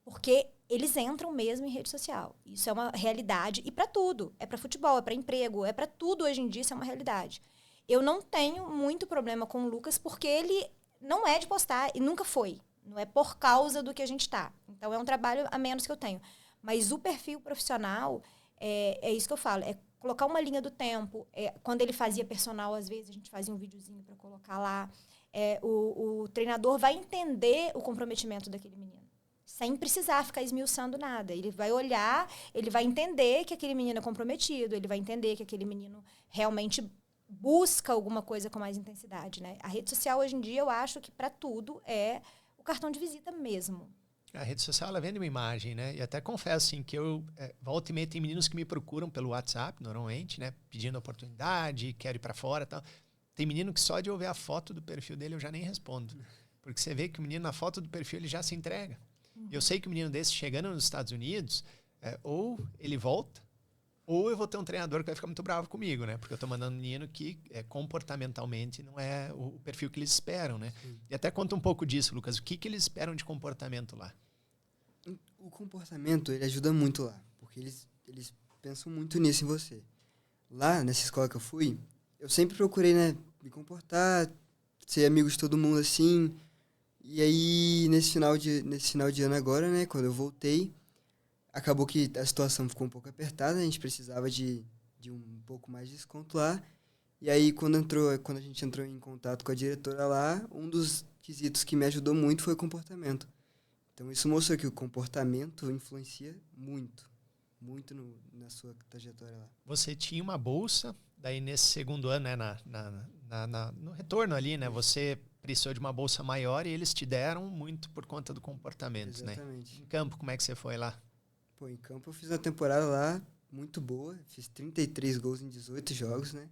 Porque eles entram mesmo em rede social. Isso é uma realidade. E para tudo. É para futebol, é para emprego, é para tudo hoje em dia, isso é uma realidade. Eu não tenho muito problema com o Lucas, porque ele não é de postar e nunca foi. Não é por causa do que a gente tá. Então, é um trabalho a menos que eu tenho. Mas o perfil profissional, é isso que eu falo. É colocar uma linha do tempo. Quando ele fazia personal, às vezes, a gente fazia um videozinho para colocar lá. O treinador vai entender o comprometimento daquele menino. Sem precisar ficar esmiuçando nada. Ele vai olhar, ele vai entender que aquele menino é comprometido, ele vai entender que aquele menino realmente busca alguma coisa com mais intensidade, né? A rede social, hoje em dia, eu acho que para tudo é o cartão de visita mesmo. A rede social, ela vende uma imagem, né? E até confesso, assim, que eu, volta e meia, tem meninos que me procuram pelo WhatsApp, normalmente, né? Pedindo oportunidade, quero ir para fora e tal. Tem menino que só de eu ver a foto do perfil dele eu já nem respondo. Porque você vê que o menino, na foto do perfil, ele já se entrega. Eu sei que o menino desse, chegando nos Estados Unidos, ou ele volta, ou eu vou ter um treinador que vai ficar muito bravo comigo, né? Porque eu tô mandando um menino que comportamentalmente não é o perfil que eles esperam, né? Sim. E até conta um pouco disso, Lucas. O que eles esperam de comportamento lá? O comportamento, ele ajuda muito lá. Porque eles pensam muito nisso em você. Lá, nessa escola que eu fui, eu sempre procurei, né? Me comportar, ser amigo de todo mundo, assim. E aí, nesse final de ano agora, né, quando eu voltei, acabou que a situação ficou um pouco apertada, a gente precisava de um pouco mais de desconto lá. E aí, quando a gente entrou em contato com a diretora lá, um dos quesitos que me ajudou muito foi o comportamento. Então, isso mostrou que o comportamento influencia muito na sua trajetória lá. Você tinha uma bolsa, daí nesse segundo ano, né, no retorno ali, né, você precisou de uma bolsa maior e eles te deram muito por conta do comportamento, Exatamente. Né? Em campo, como é que você foi lá? Pô, em campo eu fiz uma temporada lá muito boa, fiz 33 gols em 18 jogos, né?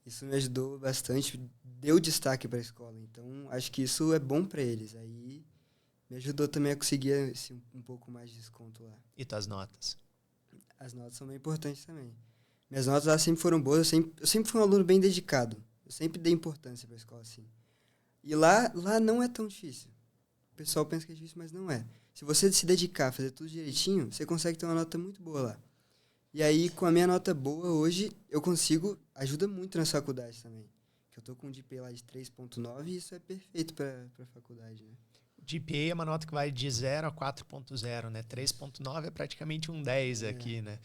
Isso me ajudou bastante, deu destaque para a escola, então acho que isso é bom para eles. Aí me ajudou também a conseguir um pouco mais de desconto lá. E tuas notas? As notas são bem importantes também. Minhas notas lá sempre foram boas, eu sempre fui um aluno bem dedicado. Eu sempre dei importância para a escola, assim. E lá não é tão difícil. O pessoal pensa que é difícil, mas não é. Se você se dedicar, fazer tudo direitinho, você consegue ter uma nota muito boa lá. E aí, com a minha nota boa hoje, eu consigo... Ajuda muito nas faculdades também. Que eu tô com um GPA lá de 3.9 e isso é perfeito para a faculdade, né? O GPA é uma nota que vai de 0 a 4.0, né? 3.9 é praticamente um 10 aqui, né?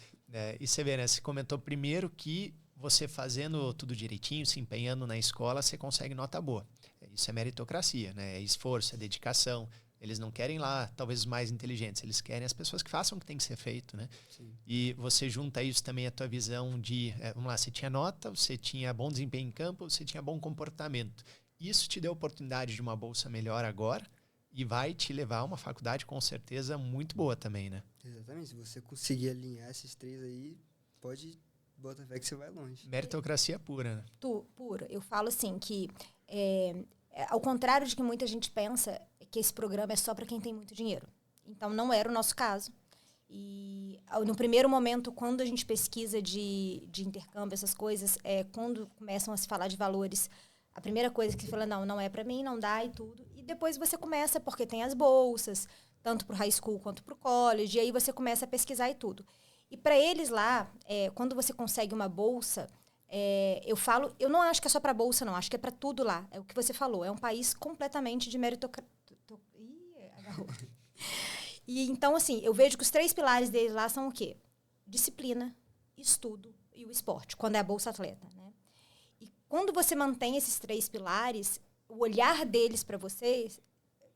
E você vê, né? Você comentou primeiro que você fazendo tudo direitinho, se empenhando na escola, você consegue nota boa. Isso é meritocracia, né? É esforço, é dedicação. Eles não querem lá, talvez, os mais inteligentes. Eles querem as pessoas que façam o que tem que ser feito, né? Sim. E você junta isso também à tua visão de... vamos lá, você tinha nota, você tinha bom desempenho em campo, você tinha bom comportamento. Isso te deu a oportunidade de uma bolsa melhor agora e vai te levar a uma faculdade, com certeza, muito boa também, né? Exatamente. Se você conseguir alinhar esses três aí, pode bota fé que você vai longe. Meritocracia pura, né? Pura. Eu falo assim que, ao contrário de que muita gente pensa, que esse programa é só para quem tem muito dinheiro. Então, não era o nosso caso. E no primeiro momento, quando a gente pesquisa de intercâmbio, essas coisas, quando começam a se falar de valores, a primeira coisa que você fala, não é para mim, não dá e tudo. E depois você começa, porque tem as bolsas, tanto para o high school quanto para o college, e aí você começa a pesquisar e tudo. E para eles lá, quando você consegue uma bolsa, eu não acho que é só para bolsa, não, acho que é para tudo lá. É o que você falou, é um país completamente de meritocracia. Ih, agarrou. E então, assim, eu vejo que os 3 pilares deles lá são o quê? Disciplina, estudo e o esporte, quando é a Bolsa Atleta, né? E quando você mantém esses 3 pilares, o olhar deles para vocês,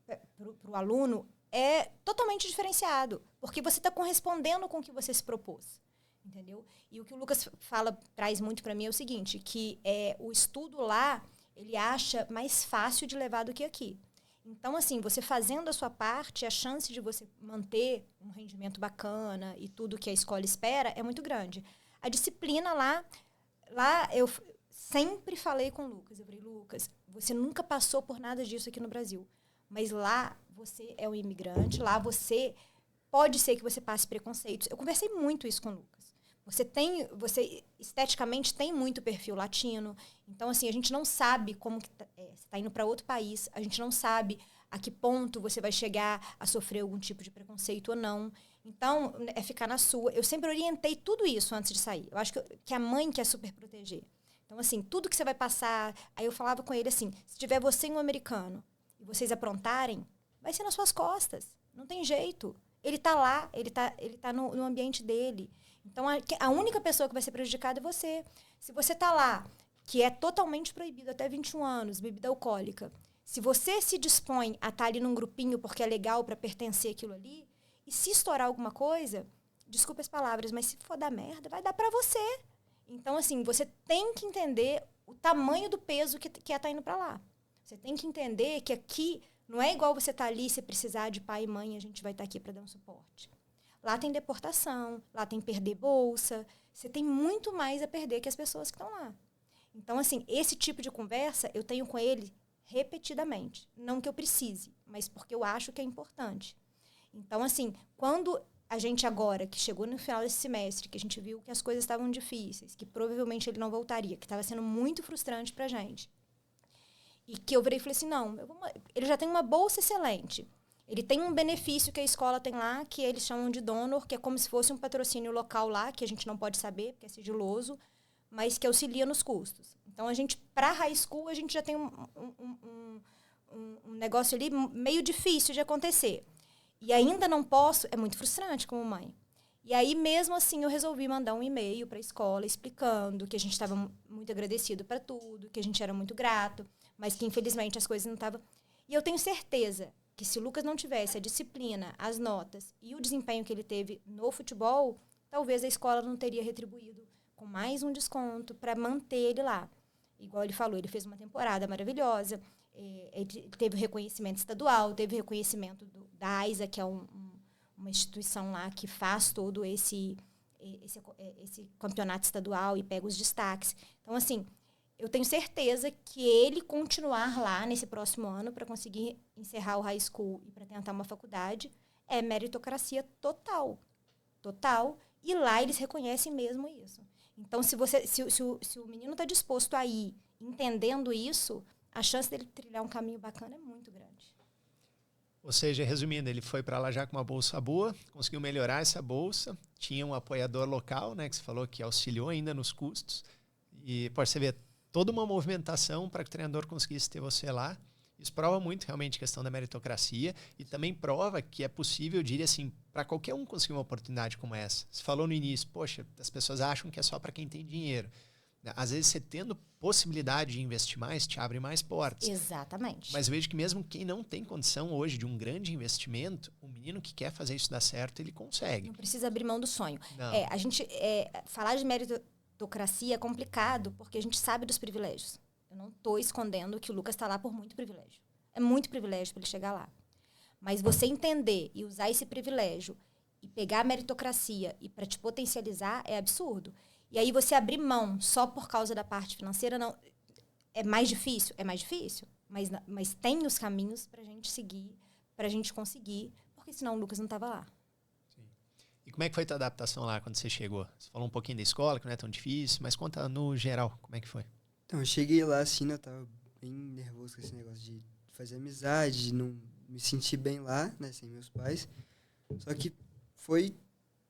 para o aluno, é totalmente diferenciado, porque você está correspondendo com o que você se propôs, entendeu? E o que o Lucas traz muito para mim é o seguinte, que o estudo lá, ele acha mais fácil de levar do que aqui. Então, assim, você fazendo a sua parte, a chance de você manter um rendimento bacana e tudo que a escola espera é muito grande. A disciplina lá eu sempre falei com o Lucas. Eu falei, Lucas, você nunca passou por nada disso aqui no Brasil. Mas lá você é um imigrante, lá pode ser que você passe preconceitos. Eu conversei muito isso com o Lucas. Você esteticamente tem muito perfil latino. Então, assim, a gente não sabe como que você está indo para outro país. A gente não sabe a que ponto você vai chegar a sofrer algum tipo de preconceito ou não. Então, é ficar na sua. Eu sempre orientei tudo isso antes de sair. Eu acho que a mãe quer super proteger. Então, assim, tudo que você vai passar... Aí eu falava com ele assim, se tiver você e um americano e vocês aprontarem, vai ser nas suas costas. Não tem jeito. Ele está lá, ele tá no ambiente dele. Então, a única pessoa que vai ser prejudicada é você. Se você está lá, que é totalmente proibido até 21 anos, bebida alcoólica, se você se dispõe a estar ali num grupinho porque é legal para pertencer àquilo ali, e se estourar alguma coisa, desculpa as palavras, mas se for dar merda, vai dar para você. Então, assim, você tem que entender o tamanho do peso que estar indo para lá. Você tem que entender que aqui não é igual você estar ali, se precisar de pai e mãe, a gente vai estar aqui para dar um suporte. Lá tem deportação, lá tem perder bolsa. Você tem muito mais a perder que as pessoas que estão lá. Então, assim, esse tipo de conversa eu tenho com ele repetidamente. Não que eu precise, mas porque eu acho que é importante. Então, assim, quando a gente agora, que chegou no final desse semestre, que a gente viu que as coisas estavam difíceis, que provavelmente ele não voltaria, que estava sendo muito frustrante pra gente, e que eu virei e falei assim, não, ele já tem uma bolsa excelente. Ele tem um benefício que a escola tem lá, que eles chamam de donor, que é como se fosse um patrocínio local lá, que a gente não pode saber, porque é sigiloso, mas que auxilia nos custos. Então, para high school, a gente já tem um negócio ali meio difícil de acontecer. E ainda não posso, é muito frustrante como mãe. E aí, mesmo assim, eu resolvi mandar um e-mail para a escola explicando que a gente estava muito agradecido para tudo, que a gente era muito grato, mas que, infelizmente, as coisas não estavam... E eu tenho certeza que se o Lucas não tivesse a disciplina, as notas e o desempenho que ele teve no futebol, talvez a escola não teria retribuído com mais um desconto para manter ele lá. Igual ele falou, ele fez uma temporada maravilhosa, ele teve reconhecimento estadual, teve reconhecimento da AISA, que é uma instituição lá que faz todo esse campeonato estadual e pega os destaques. Então, assim, eu tenho certeza que ele continuar lá nesse próximo ano para conseguir encerrar o high school e para tentar uma faculdade é meritocracia total. Total. E lá eles reconhecem mesmo isso. Então, se o menino está disposto a ir entendendo isso, a chance dele trilhar um caminho bacana é muito grande. Ou seja, resumindo, ele foi para lá já com uma bolsa boa, conseguiu melhorar essa bolsa, tinha um apoiador local, né, que você falou que auxiliou ainda nos custos. E pode você ver toda uma movimentação para que o treinador conseguisse ter você lá. Isso prova muito realmente a questão da meritocracia e também prova que é possível, eu diria assim, para qualquer um conseguir uma oportunidade como essa. Você falou no início, poxa, as pessoas acham que é só para quem tem dinheiro. Às vezes, você tendo possibilidade de investir mais, te abre mais portas. Exatamente. Mas eu vejo que mesmo quem não tem condição hoje de um grande investimento, o menino que quer fazer isso dar certo, ele consegue. Não precisa abrir mão do sonho. Não. Falar de meritocracia é complicado, porque a gente sabe dos privilégios. Eu não estou escondendo que o Lucas está lá por muito privilégio. É muito privilégio para ele chegar lá. Mas você entender e usar esse privilégio e pegar a meritocracia e para te potencializar é absurdo. E aí você abrir mão só por causa da parte financeira, não é mais difícil? É mais difícil. Mas tem os caminhos pra gente seguir, pra gente conseguir, porque senão o Lucas não tava lá. Sim. E como é que foi a tua adaptação lá quando você chegou? Você falou um pouquinho da escola, que não é tão difícil, mas conta no geral, como é que foi? Então, eu cheguei lá, assim, eu tava bem nervoso com esse negócio de fazer amizade, de não me sentir bem lá, né, sem meus pais. Só que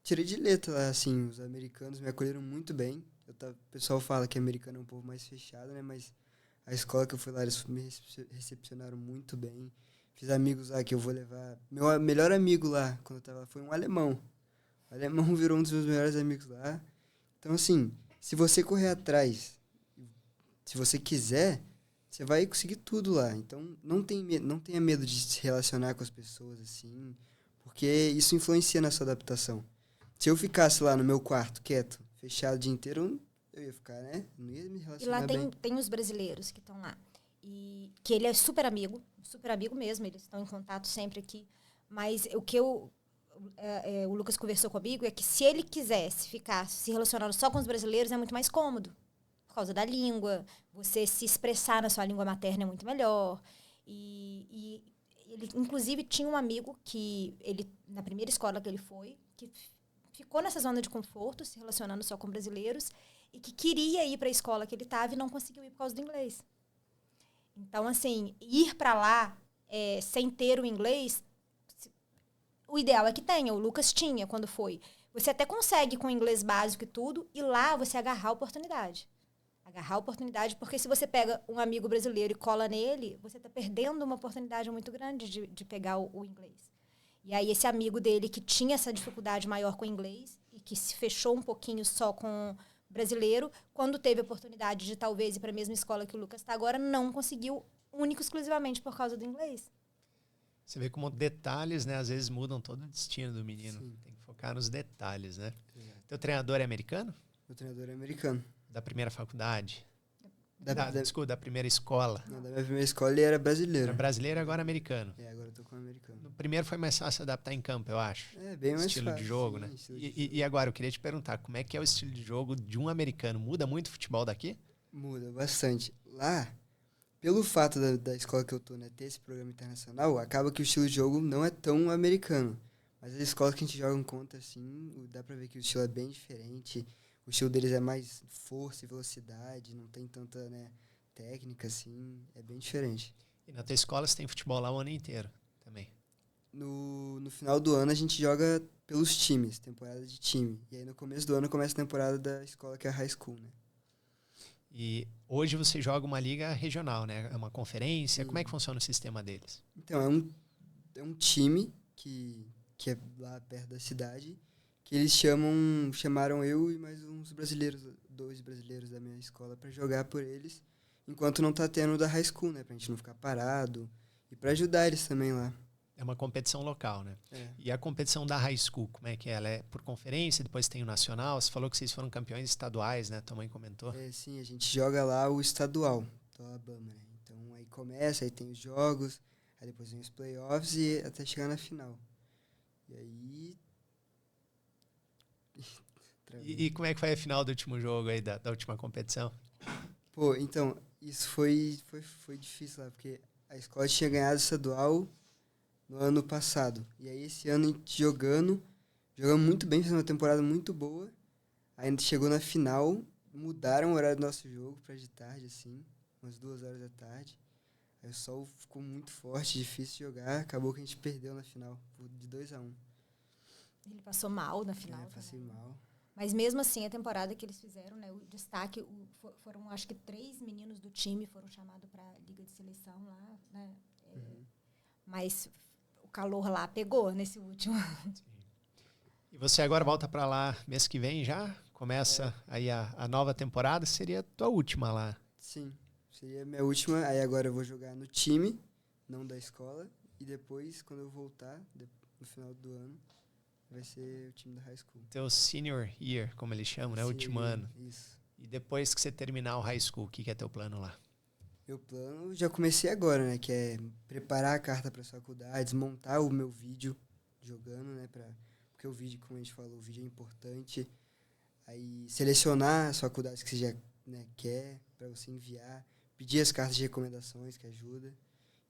tirei de letra lá, assim, os americanos me acolheram muito bem. O pessoal fala que americano é um povo mais fechado, né, mas a escola que eu fui lá, eles me recepcionaram muito bem. Fiz amigos lá que eu vou levar. Meu melhor amigo lá, quando eu tava lá, foi um alemão. O alemão virou um dos meus melhores amigos lá. Então, assim, se você correr atrás, se você quiser, você vai conseguir tudo lá. Então, não tenha medo de se relacionar com as pessoas, assim, porque isso influencia na sua adaptação. Se eu ficasse lá no meu quarto, quieto, fechado o dia inteiro, eu ia ficar, né? Não ia me E relacionar lá bem. tem os brasileiros que estão lá. E que ele é super amigo mesmo, eles estão em contato sempre aqui. Mas o que o Lucas conversou comigo é que se ele quisesse ficar se relacionando só com os brasileiros, é muito mais cômodo. Por causa da língua, você se expressar na sua língua materna é muito melhor. E ele, inclusive, tinha um amigo que ele, na primeira escola que ele foi, que ficou nessa zona de conforto, se relacionando só com brasileiros, e que queria ir para a escola que ele estava e não conseguiu ir por causa do inglês. Então, assim, ir para lá sem ter o inglês, o ideal é que tenha. O Lucas tinha quando foi. Você até consegue com o inglês básico e tudo, e lá você agarrar a oportunidade. Agarrar a oportunidade, porque se você pega um amigo brasileiro e cola nele, você está perdendo uma oportunidade muito grande de pegar o inglês. E aí esse amigo dele que tinha essa dificuldade maior com o inglês e que se fechou um pouquinho só com brasileiro, quando teve a oportunidade de talvez ir para a mesma escola que o Lucas está agora, não conseguiu único exclusivamente por causa do inglês. Você vê como detalhes, né, às vezes mudam todo o destino do menino. Sim. Tem que focar nos detalhes, né? Exato. Teu treinador é americano? Meu treinador é americano. Da primeira faculdade? Da Desculpa, da primeira escola. Não, da minha primeira escola ele era brasileiro. Era brasileiro, agora americano. Agora eu tô com o americano. No primeiro foi mais fácil adaptar em campo, eu acho. É, bem mais Estilo fácil. de jogo, sim, né? estilo de jogo. E agora, eu queria te perguntar, como é que é o estilo de jogo de um americano? Muda muito o futebol daqui? Muda bastante. Lá, pelo fato da escola que eu tô, né, ter esse programa internacional, acaba que o estilo de jogo não é tão americano. Mas as escolas que a gente joga em conta, assim, dá pra ver que o estilo é bem diferente. O estilo deles é mais força e velocidade, não tem tanta, né, técnica, assim, é bem diferente. E na tua escola você tem futebol lá o ano inteiro também. No final do ano a gente joga pelos times, temporada de time. E aí no começo do ano começa a temporada da escola, que é a high school, né? E hoje você joga uma liga regional, né? É uma conferência. Sim. Como é que funciona o sistema deles? Então, é um time que é lá perto da cidade, que eles chamaram eu e mais dois brasileiros da minha escola para jogar por eles, enquanto não tá tendo da high school, né? Pra gente não ficar parado e para ajudar eles também lá. É uma competição local, né? É. E a competição da high school, como é que é? Ela é por conferência, depois tem o nacional. Você falou que vocês foram campeões estaduais, né? Tua mãe comentou. Sim, a gente joga lá o estadual do Alabama, né? Então aí começa, aí tem os jogos, aí depois vem os playoffs e até chegar na final. E aí... E como é que foi a final do último jogo aí, da última competição? Pô, então, isso foi difícil lá, porque a escola tinha ganhado o estadual no ano passado. E aí esse ano a gente jogamos muito bem, fez uma temporada muito boa. Aí a gente chegou na final, mudaram o horário do nosso jogo pra de tarde, assim, umas 2 horas da tarde. Aí o sol ficou muito forte, difícil de jogar, acabou que a gente perdeu na final, de 2-1. Ele passou mal na final. Passei mal. Mas mesmo assim, a temporada que eles fizeram, né, o destaque, foram acho que 3 meninos do time foram chamados para a Liga de Seleção lá, né? Mas o calor lá pegou nesse último. Sim. E você agora volta para lá mês que vem já? Começa aí a nova temporada, seria a tua última lá. Sim, seria a minha última. Aí agora eu vou jogar no time, não da escola. E depois, quando eu voltar, no final do ano, vai ser o time da high school. Teu senior year, como eles chamam, né? Sim, Último ano. Isso. E depois que você terminar o high school, o que é teu plano lá? Meu plano já comecei agora, né? Que é preparar a carta para as faculdades, montar o meu vídeo jogando, né? Porque o vídeo, como a gente falou, o vídeo é importante. aí selecionar as faculdades que você já, né, quer para você enviar, pedir as cartas de recomendações que ajuda.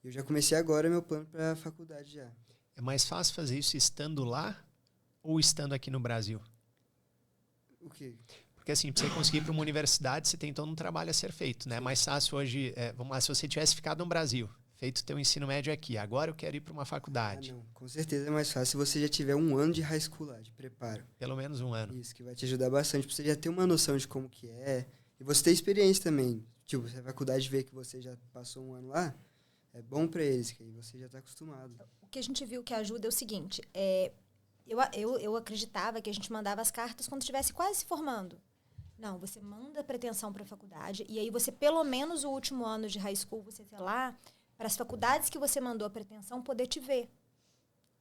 Eu já comecei agora meu plano para a faculdade já. É mais fácil fazer isso estando lá ou estando aqui no Brasil? O quê? Porque assim, para você conseguir ir para uma universidade, você tem todo um trabalho a ser feito, né? É mais fácil hoje, vamos lá, se você tivesse ficado no Brasil, feito teu ensino médio aqui, agora eu quero ir para uma faculdade. Não, com certeza é mais fácil se você já tiver 1 ano de high school lá, de preparo. Pelo menos 1 ano. Isso, que vai te ajudar bastante, pra você já ter uma noção de como que é. E você ter experiência também. Tipo, se a faculdade vê que você já passou 1 ano lá, é bom pra eles, que aí você já tá acostumado. O que a gente viu que ajuda é o seguinte, eu acreditava que a gente mandava as cartas quando estivesse quase se formando. Não, você manda a pretensão para a faculdade e aí você, pelo menos o último ano de high school, você ter lá, para as faculdades que você mandou a pretensão poder te ver.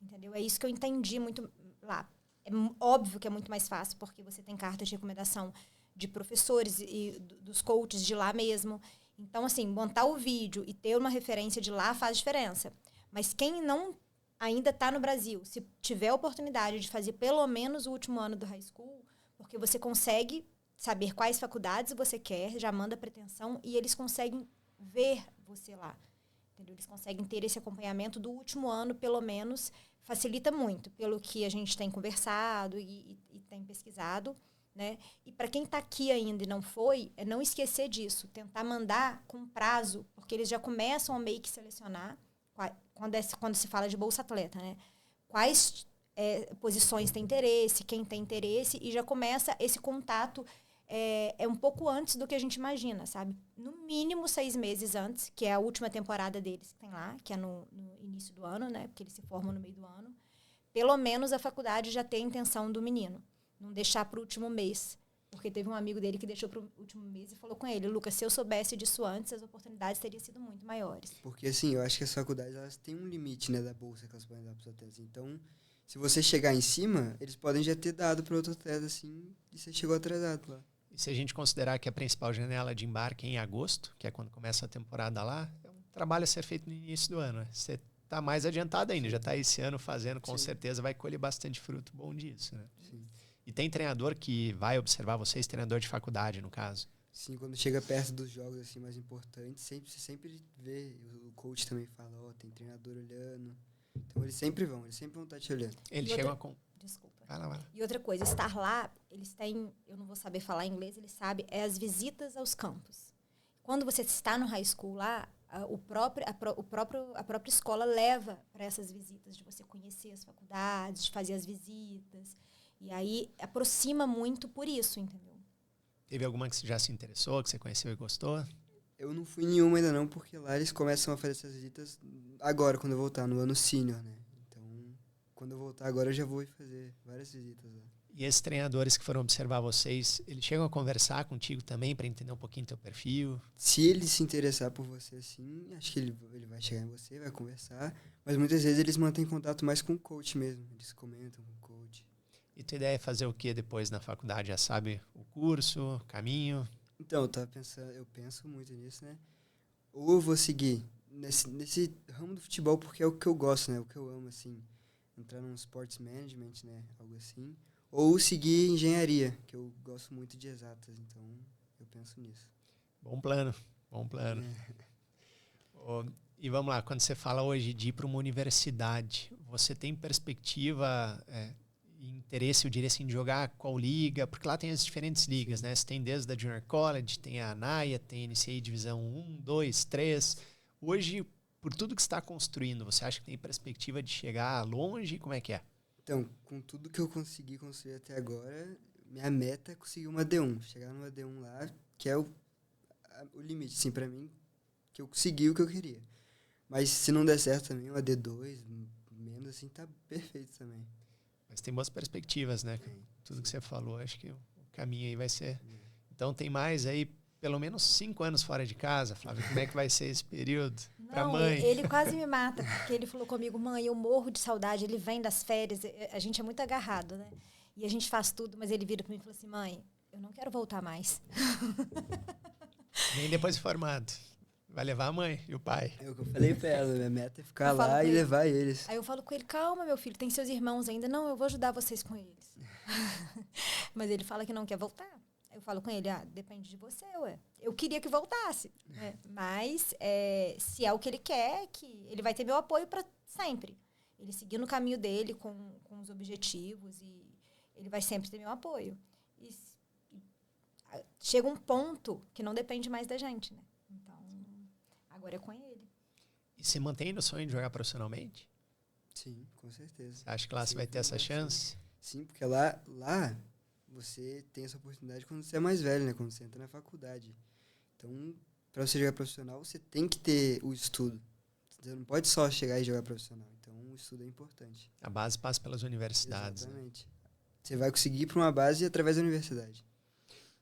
Entendeu? É isso que eu entendi muito lá. É óbvio que é muito mais fácil, porque você tem cartas de recomendação de professores e dos coaches de lá mesmo. Então, assim, montar o vídeo e ter uma referência de lá faz diferença. Mas quem não ainda está no Brasil, se tiver a oportunidade de fazer pelo menos o último ano do high school, porque você consegue saber quais faculdades você quer, já manda a pretensão e eles conseguem ver você lá. Entendeu? Eles conseguem ter esse acompanhamento do último ano, pelo menos, facilita muito, pelo que a gente tem conversado e tem pesquisado, né? E para quem está aqui ainda e não foi, é não esquecer disso, tentar mandar com prazo, porque eles já começam a meio que selecionar, quando se fala de Bolsa Atleta, né? Quais posições tem interesse, quem tem interesse, e já começa esse contato um pouco antes do que a gente imagina, sabe? No mínimo 6 meses antes, que é a última temporada deles que tem lá, que é no início do ano, né? Porque eles se formam no meio do ano. Pelo menos a faculdade já tem a intenção do menino. Não deixar para o último mês. Porque teve um amigo dele que deixou para o último mês e falou com ele, Lucas, se eu soubesse disso antes, as oportunidades teriam sido muito maiores. Porque, assim, eu acho que as faculdades, elas têm um limite, né, da bolsa que elas podem dar para os atletas. Então, se você chegar em cima, eles podem já ter dado para outro atleta, assim, e você chegou atrasado lá. E se a gente considerar que a principal janela de embarque é em agosto, que é quando começa a temporada lá, é um trabalho a ser feito no início do ano. Né? Você está mais adiantado ainda, já está esse ano fazendo, com certeza vai colher bastante fruto bom disso. Né? Sim. E tem treinador que vai observar vocês, treinador de faculdade, no caso? Sim, quando chega perto dos jogos assim, mais importantes, você sempre vê, o coach também fala, tem treinador olhando. Então eles sempre vão estar te olhando. Eles chegam a... Desculpa. Vai lá. E outra coisa, estar lá, eles têm, eu não vou saber falar inglês, eles sabem, as visitas aos campos. Quando você está no high school lá, a própria escola leva para essas visitas, de você conhecer as faculdades, de fazer as visitas. E aí aproxima muito por isso, entendeu? Teve alguma que você já se interessou, que você conheceu e gostou? Eu não fui nenhuma ainda não, porque lá eles começam a fazer essas visitas agora, quando eu voltar, no ano sênior, né? Quando eu voltar agora, eu já vou fazer várias visitas lá. E esses treinadores que foram observar vocês, eles chegam a conversar contigo também para entender um pouquinho do teu perfil? Se ele se interessar por você, assim, acho que ele vai chegar em você, vai conversar. Mas muitas vezes eles mantêm contato mais com o coach mesmo. Eles comentam com o coach. E tua ideia é fazer o que depois na faculdade? Já sabe o curso, o caminho? Então, eu penso muito nisso, né? Ou eu vou seguir nesse ramo do futebol porque é o que eu gosto, né? O que eu amo, assim. Entrar num sports management, né? Algo assim. Ou seguir engenharia, que eu gosto muito de exatas, então eu penso nisso. Bom plano. E vamos lá, quando você fala hoje de ir para uma universidade, você tem perspectiva e interesse, eu diria assim, de jogar qual liga? Porque lá tem as diferentes ligas, né? Você tem desde a Junior College, tem a ANAIA, tem a NCAA Divisão 1, 2, 3. Hoje, por tudo que você está construindo, você acha que tem perspectiva de chegar longe? Como é que é? Então, com tudo que eu consegui construir até agora, minha meta é conseguir uma D1. Chegar numa D1 lá, que é o limite, assim, pra mim, que eu consegui o que eu queria. Mas se não der certo também, uma D2, menos assim, tá perfeito também. Mas tem boas perspectivas, né? Tudo que você falou, acho que o caminho aí vai ser... Então tem mais aí, pelo menos 5 anos fora de casa, Flávia. Como é que vai ser esse período para mãe? Ele quase me mata, porque ele falou comigo, mãe, eu morro de saudade, ele vem das férias, a gente é muito agarrado, né? E a gente faz tudo, mas ele vira para mim e fala assim, mãe, eu não quero voltar mais. Nem depois de formado. Vai levar a mãe e o pai. É o que eu falei pra ela, minha meta é ficar Eu falo lá com e ele. levar eles. Aí eu falo com ele, calma, meu filho, tem seus irmãos ainda. Não, eu vou ajudar vocês com eles. Mas ele fala que não quer voltar. Eu falo com ele, depende de você, ué. Eu queria que voltasse, né? Mas se é o que ele quer, que ele vai ter meu apoio para sempre. Ele seguir no caminho dele com os objetivos e ele vai sempre ter meu apoio. E chega um ponto que não depende mais da gente, né? Então, agora é com ele. E você mantém o sonho de jogar profissionalmente? Sim, com certeza. Você acha que lá você vai ter essa chance? Sim, porque lá você tem essa oportunidade quando você é mais velho, né? Quando você entra na faculdade. Então, para você jogar profissional, você tem que ter o estudo. Você não pode só chegar e jogar profissional. Então, o estudo é importante. A base passa pelas universidades. Exatamente. Né? Você vai conseguir ir para uma base através da universidade.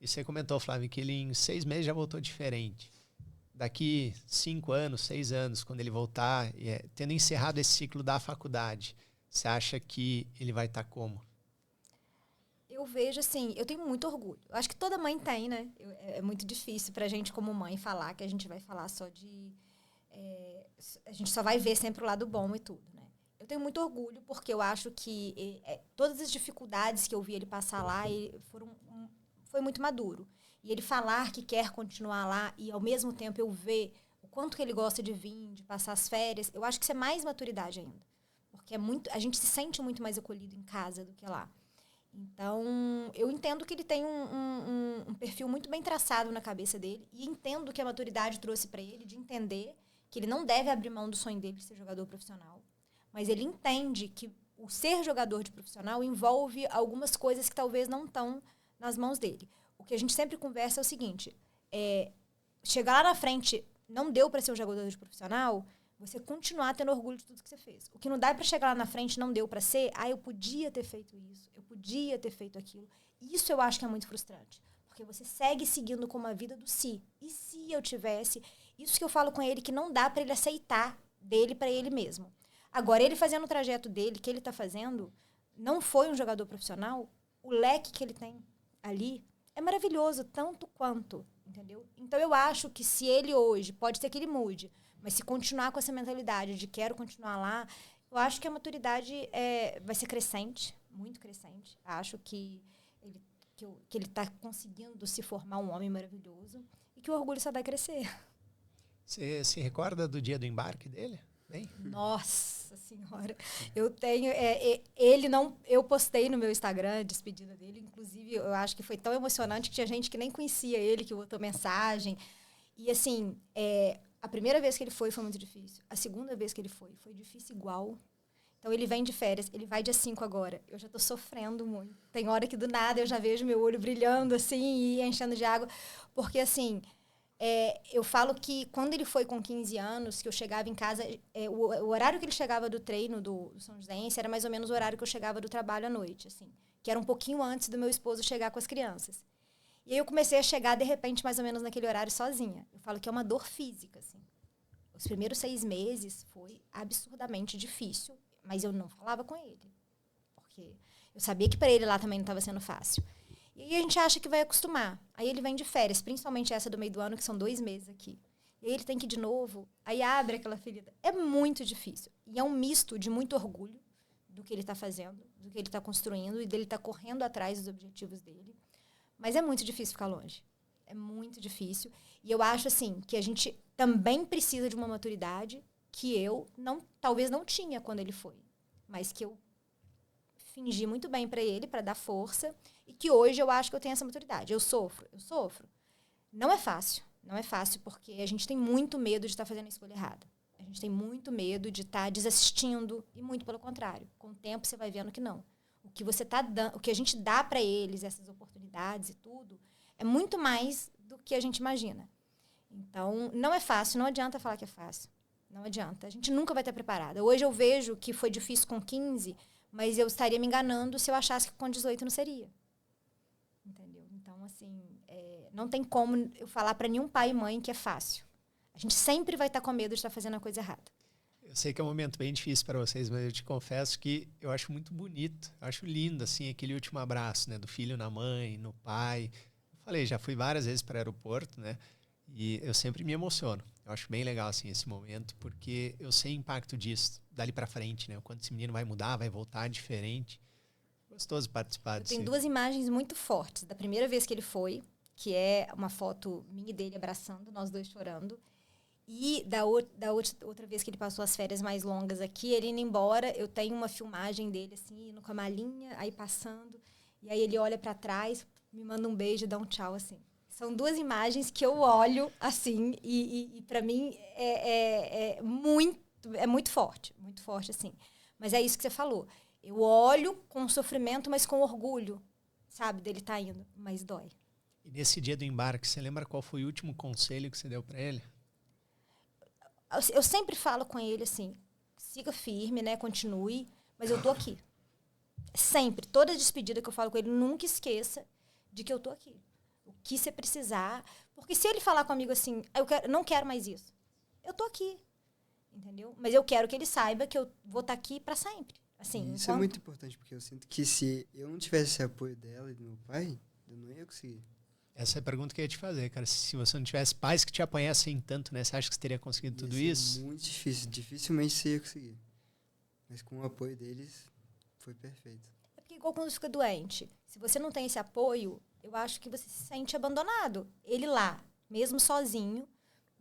E você comentou, Flávio, que ele em 6 meses já voltou diferente. Daqui 5 anos, 6 anos, quando ele voltar, tendo encerrado esse ciclo da faculdade, você acha que ele vai estar como? Eu vejo assim, eu tenho muito orgulho. Eu acho que toda mãe tem, né? É muito difícil pra gente como mãe falar que a gente vai falar só de... a gente só vai ver sempre o lado bom e tudo, né? Eu tenho muito orgulho porque eu acho que todas as dificuldades que eu vi ele passar lá foi muito maduro. E ele falar que quer continuar lá e ao mesmo tempo eu ver o quanto que ele gosta de vir, de passar as férias, eu acho que isso é mais maturidade ainda. Porque a gente se sente muito mais acolhido em casa do que lá. Então, eu entendo que ele tem um perfil muito bem traçado na cabeça dele e entendo que a maturidade trouxe para ele de entender que ele não deve abrir mão do sonho dele de ser jogador profissional, mas ele entende que o ser jogador de profissional envolve algumas coisas que talvez não estão nas mãos dele. O que a gente sempre conversa é o seguinte, chegar lá na frente, não deu para ser um jogador de profissional, você continuar tendo orgulho de tudo que você fez. O que não dá para chegar lá na frente não deu para ser, eu podia ter feito isso, eu podia ter feito aquilo. Isso eu acho que é muito frustrante, porque você segue seguindo com uma vida do si. E se eu tivesse? Isso que eu falo com ele, que não dá para ele aceitar dele para ele mesmo. Agora, ele fazendo o trajeto dele, que ele está fazendo, não foi um jogador profissional, o leque que ele tem ali é maravilhoso, tanto quanto, entendeu? Então, eu acho que se ele hoje, pode ser que ele mude, mas se continuar com essa mentalidade de quero continuar lá, eu acho que a maturidade vai ser crescente, muito crescente. Acho que ele está conseguindo se formar um homem maravilhoso e que o orgulho só vai crescer. Você se recorda do dia do embarque dele? Bem? Nossa Senhora, eu tenho, eu postei no meu Instagram a despedida dele, inclusive eu acho que foi tão emocionante que tinha gente que nem conhecia ele, que botou mensagem, e assim, a primeira vez que ele foi muito difícil, a segunda vez que ele foi difícil igual, então ele vem de férias, ele vai dia 5 agora, eu já tô sofrendo muito, tem hora que do nada eu já vejo meu olho brilhando assim, e enchendo de água, porque assim... eu falo que quando ele foi com 15 anos, que eu chegava em casa, o horário que ele chegava do treino do São Joséense era mais ou menos o horário que eu chegava do trabalho à noite, assim, que era um pouquinho antes do meu esposo chegar com as crianças. E aí eu comecei a chegar, de repente, mais ou menos naquele horário sozinha. Eu falo que é uma dor física, assim. Os primeiros 6 meses foi absurdamente difícil, mas eu não falava com ele, porque eu sabia que para ele lá também não estava sendo fácil. E aí a gente acha que vai acostumar. Aí ele vem de férias, principalmente essa do meio do ano, que são 2 meses aqui. E aí ele tem que ir de novo, aí abre aquela ferida. É muito difícil. E é um misto de muito orgulho do que ele está fazendo, do que ele está construindo e dele estar correndo atrás dos objetivos dele. Mas é muito difícil ficar longe. É muito difícil. E eu acho, assim, que a gente também precisa de uma maturidade que eu talvez não tinha quando ele foi. Mas que eu fingi muito bem para ele, para dar força. E que hoje eu acho que eu tenho essa maturidade. Eu sofro. Não é fácil porque a gente tem muito medo de estar fazendo a escolha errada. A gente tem muito medo de estar desassistindo e muito pelo contrário. Com o tempo você vai vendo que não. O que você tá dando, o que a gente dá para eles, essas oportunidades e tudo, é muito mais do que a gente imagina. Então, não é fácil, não adianta falar que é fácil. Não adianta. A gente nunca vai estar preparada. Hoje eu vejo que foi difícil com 15, mas eu estaria me enganando se eu achasse que com 18 não seria. Entendeu? Então, assim, não tem como eu falar para nenhum pai e mãe que é fácil. A gente sempre vai estar com medo de estar fazendo a coisa errada. Eu sei que é um momento bem difícil para vocês, mas eu te confesso que eu acho muito bonito. Eu acho lindo, assim, aquele último abraço, né? Do filho na mãe, no pai. Eu falei, já fui várias vezes para o aeroporto, né? E eu sempre me emociono. Eu acho bem legal, assim, esse momento, porque eu sei o impacto disso, dali pra frente, né? O quanto esse menino vai mudar, vai voltar diferente. Gostoso participar disso. Tem 2 imagens muito fortes. Da primeira vez que ele foi, que é uma foto minha e dele abraçando, nós 2 chorando. E da outra vez que ele passou as férias mais longas aqui, ele indo embora, eu tenho uma filmagem dele, assim, indo com a malinha, aí passando. E aí ele olha pra trás, me manda um beijo e dá um tchau, assim. São 2 imagens que eu olho, assim, e pra mim é muito forte, assim. Mas é isso que você falou. Eu olho com sofrimento, mas com orgulho, sabe, dele tá indo, mas dói. E nesse dia do embarque, você lembra qual foi o último conselho que você deu pra ele? Eu sempre falo com ele assim, siga firme, né, continue, mas eu tô aqui. Sempre, toda despedida que eu falo com ele, nunca esqueça de que eu tô aqui. O que você precisar, porque se ele falar comigo assim, não quero mais isso, eu tô aqui, entendeu? Mas eu quero que ele saiba que eu vou estar aqui para sempre. Assim, isso é muito importante, porque eu sinto que se eu não tivesse esse apoio dela e do meu pai, eu não ia conseguir. Essa é a pergunta que eu ia te fazer, cara. Se você não tivesse pais que te apoiassem tanto, né? Você acha que você teria conseguido tudo isso? Muito difícil. Dificilmente você ia conseguir. Mas com o apoio deles, foi perfeito. É porque igual quando fica doente. Se você não tem esse apoio, eu acho que você se sente abandonado. Ele lá, mesmo sozinho,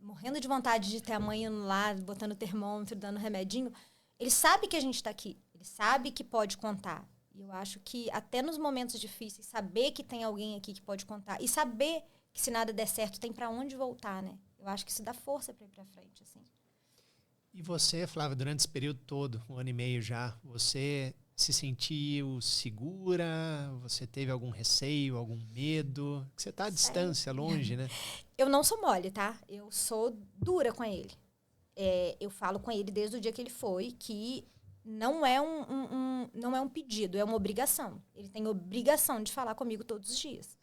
morrendo de vontade de ter a mãe indo lá, botando termômetro, dando remedinho, ele sabe que a gente tá aqui. Ele sabe que pode contar. E eu acho que até nos momentos difíceis, saber que tem alguém aqui que pode contar e saber que se nada der certo, tem para onde voltar, né? Eu acho que isso dá força para ir para frente, assim. E você, Flávia, durante esse período todo, 1 ano e meio já, você se sentiu segura? Você teve algum receio, algum medo? Porque você tá à distância, longe, né? Eu não sou mole, tá? Eu sou dura com ele. Eu falo com ele desde o dia que ele foi que não é não é um pedido, é uma obrigação. Ele tem obrigação de falar comigo todos os dias.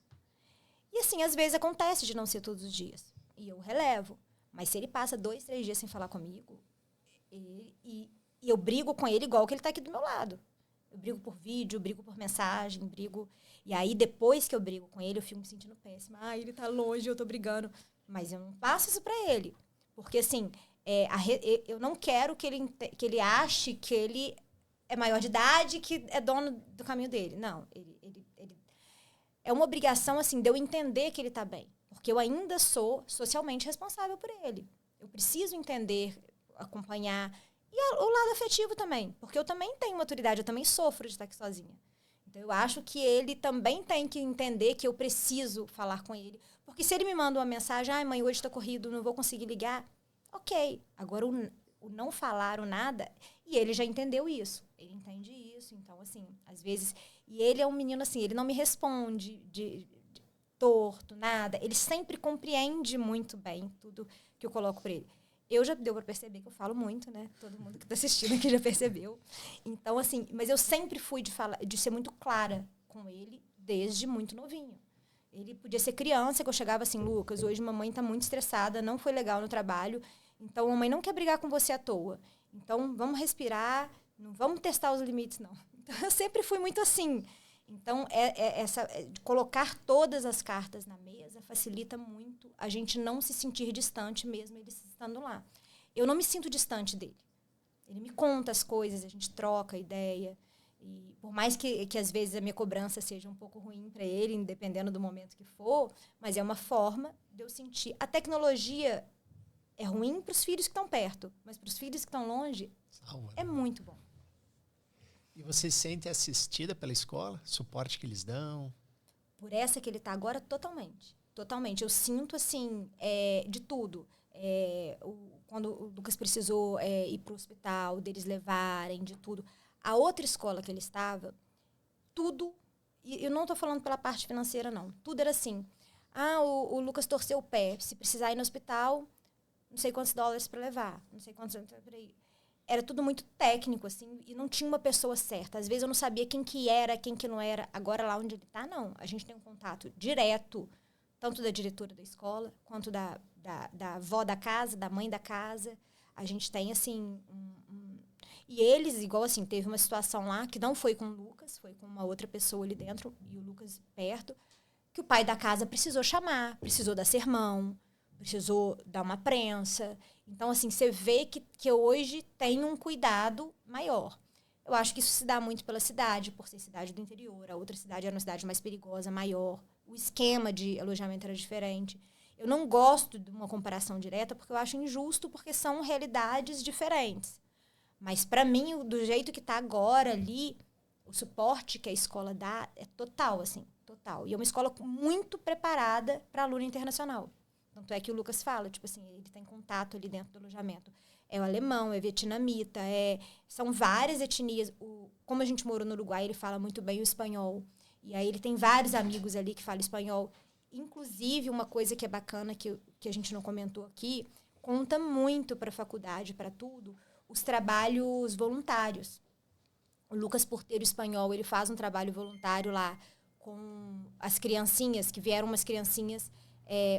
E assim, às vezes acontece de não ser todos os dias. E eu relevo. Mas se ele passa 2, 3 dias sem falar comigo, e eu brigo com ele igual que ele tá aqui do meu lado. Eu brigo por vídeo, brigo por mensagem, brigo... E aí, depois que eu brigo com ele, eu fico me sentindo péssima. Ah, ele tá longe, eu tô brigando. Mas eu não passo isso pra ele. Porque, assim... eu não quero que ele ache que ele é maior de idade, que é dono do caminho dele. Não, ele é uma obrigação, assim, de eu entender que ele está bem. Porque eu ainda sou socialmente responsável por ele. Eu preciso entender, acompanhar. E o lado afetivo também. Porque eu também tenho maturidade, eu também sofro de estar aqui sozinha. Então, eu acho que ele também tem que entender que eu preciso falar com ele. Porque se ele me manda uma mensagem, ai, mãe, hoje está corrido, não vou conseguir ligar. Ok, agora o não falar o nada, e ele já entendeu isso, ele entende isso, então assim, às vezes, e ele é um menino assim, ele não me responde de torto, nada, ele sempre compreende muito bem tudo que eu coloco para ele. Eu já deu para perceber que eu falo muito, né? Todo mundo que está assistindo aqui já percebeu. Então, assim, mas eu sempre fui de ser muito clara com ele desde muito novinho. Ele podia ser criança, que eu chegava assim, Lucas, hoje mamãe está muito estressada, não foi legal no trabalho, então mamãe não quer brigar com você à toa. Então, vamos respirar, não vamos testar os limites, não. Então, eu sempre fui muito assim. Então, colocar todas as cartas na mesa facilita muito a gente não se sentir distante mesmo ele estando lá. Eu não me sinto distante dele. Ele me conta as coisas, a gente troca ideia. E por mais que às vezes a minha cobrança seja um pouco ruim para ele, dependendo do momento que for, mas é uma forma de eu sentir. A tecnologia é ruim para os filhos que estão perto, mas para os filhos que estão longe, é muito bom. E você se sente assistida pela escola? Suporte que eles dão? Por essa que ele está agora, totalmente. Totalmente. Eu sinto, assim, de tudo. Quando o Lucas precisou ir para o hospital, deles levarem, de tudo. A outra escola que ele estava, tudo... E eu não estou falando pela parte financeira, não. Tudo era assim. O Lucas torceu o pé. Se precisar ir no hospital, não sei quantos dólares para levar. Não sei quantos... Era tudo muito técnico, assim, e não tinha uma pessoa certa. Às vezes eu não sabia quem que era, quem que não era. Agora, lá onde ele está, não. A gente tem um contato direto, tanto da diretora da escola, quanto da avó da casa, da mãe da casa. A gente tem, assim... E eles, igual assim, teve uma situação lá, que não foi com o Lucas, foi com uma outra pessoa ali dentro, e o Lucas perto, que o pai da casa precisou chamar, precisou dar sermão, precisou dar uma prensa. Então, assim, você vê que hoje tem um cuidado maior. Eu acho que isso se dá muito pela cidade, por ser cidade do interior. A outra cidade era uma cidade mais perigosa, maior. O esquema de alojamento era diferente. Eu não gosto de uma comparação direta porque eu acho injusto, porque são realidades diferentes. Mas, para mim, do jeito que está agora ali, o suporte que a escola dá é total, assim, total. E é uma escola muito preparada para aluno internacional. Tanto é que o Lucas fala, tipo assim, ele tem contato ali dentro do alojamento. É o alemão, é vietnamita, são várias etnias. Como a gente morou no Uruguai, ele fala muito bem o espanhol. E aí ele tem vários amigos ali que falam espanhol. Inclusive, uma coisa que é bacana, que a gente não comentou aqui, conta muito para a faculdade, para tudo, os trabalhos voluntários. O Lucas Porteiro Espanhol, ele faz um trabalho voluntário lá com as criancinhas, que vieram umas criancinhas,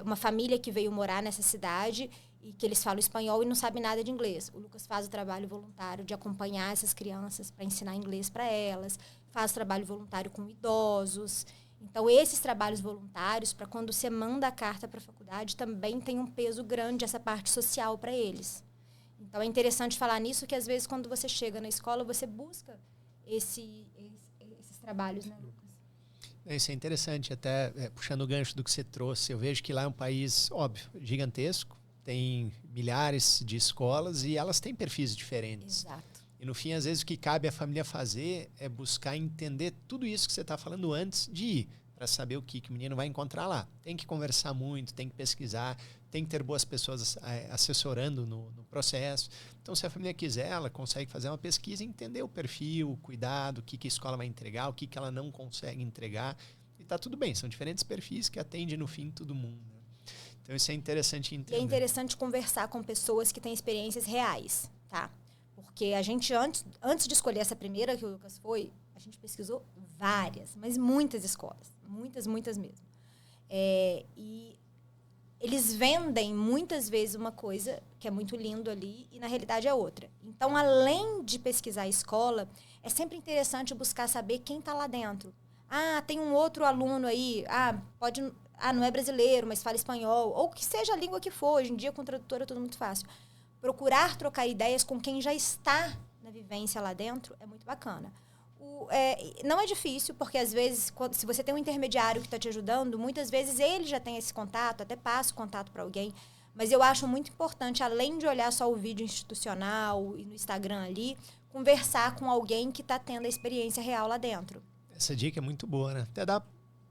uma família que veio morar nessa cidade e que eles falam espanhol e não sabem nada de inglês. O Lucas faz o trabalho voluntário de acompanhar essas crianças para ensinar inglês para elas, faz trabalho voluntário com idosos. Então, esses trabalhos voluntários, para quando você manda a carta para a faculdade, também tem um peso grande essa parte social para eles. Então, é interessante falar nisso, que às vezes, quando você chega na escola, você busca esses trabalhos, né, Lucas? Isso é interessante, até puxando o gancho do que você trouxe. Eu vejo que lá é um país, óbvio, gigantesco, tem milhares de escolas e elas têm perfis diferentes. Exato. E no fim, às vezes, o que cabe à família fazer é buscar entender tudo isso que você está falando antes de ir, para saber o que o menino vai encontrar lá. Tem que conversar muito, tem que pesquisar, tem que ter boas pessoas assessorando no processo. Então, se a família quiser, ela consegue fazer uma pesquisa e entender o perfil, o cuidado, o que a escola vai entregar, o que ela não consegue entregar. E está tudo bem, são diferentes perfis que atendem, no fim, todo mundo. Então, isso é interessante entender. E é interessante conversar com pessoas que têm experiências reais, tá? Porque a gente, antes de escolher essa primeira que o Lucas foi, a gente pesquisou várias, mas muitas escolas. Muitas mesmo. E eles vendem muitas vezes uma coisa que é muito lindo ali e na realidade é outra. Então, além de pesquisar a escola, é sempre interessante buscar saber quem está lá dentro. Tem um outro aluno aí, não é brasileiro, mas fala espanhol, ou que seja a língua que for. Hoje em dia, com tradutora, é tudo muito fácil. Procurar trocar ideias com quem já está na vivência lá dentro é muito bacana. Não é difícil, porque às vezes, se você tem um intermediário que está te ajudando, muitas vezes ele já tem esse contato, até passa o contato para alguém. Mas eu acho muito importante, além de olhar só o vídeo institucional e no Instagram ali, conversar com alguém que está tendo a experiência real lá dentro. Essa dica é muito boa, né? Até dá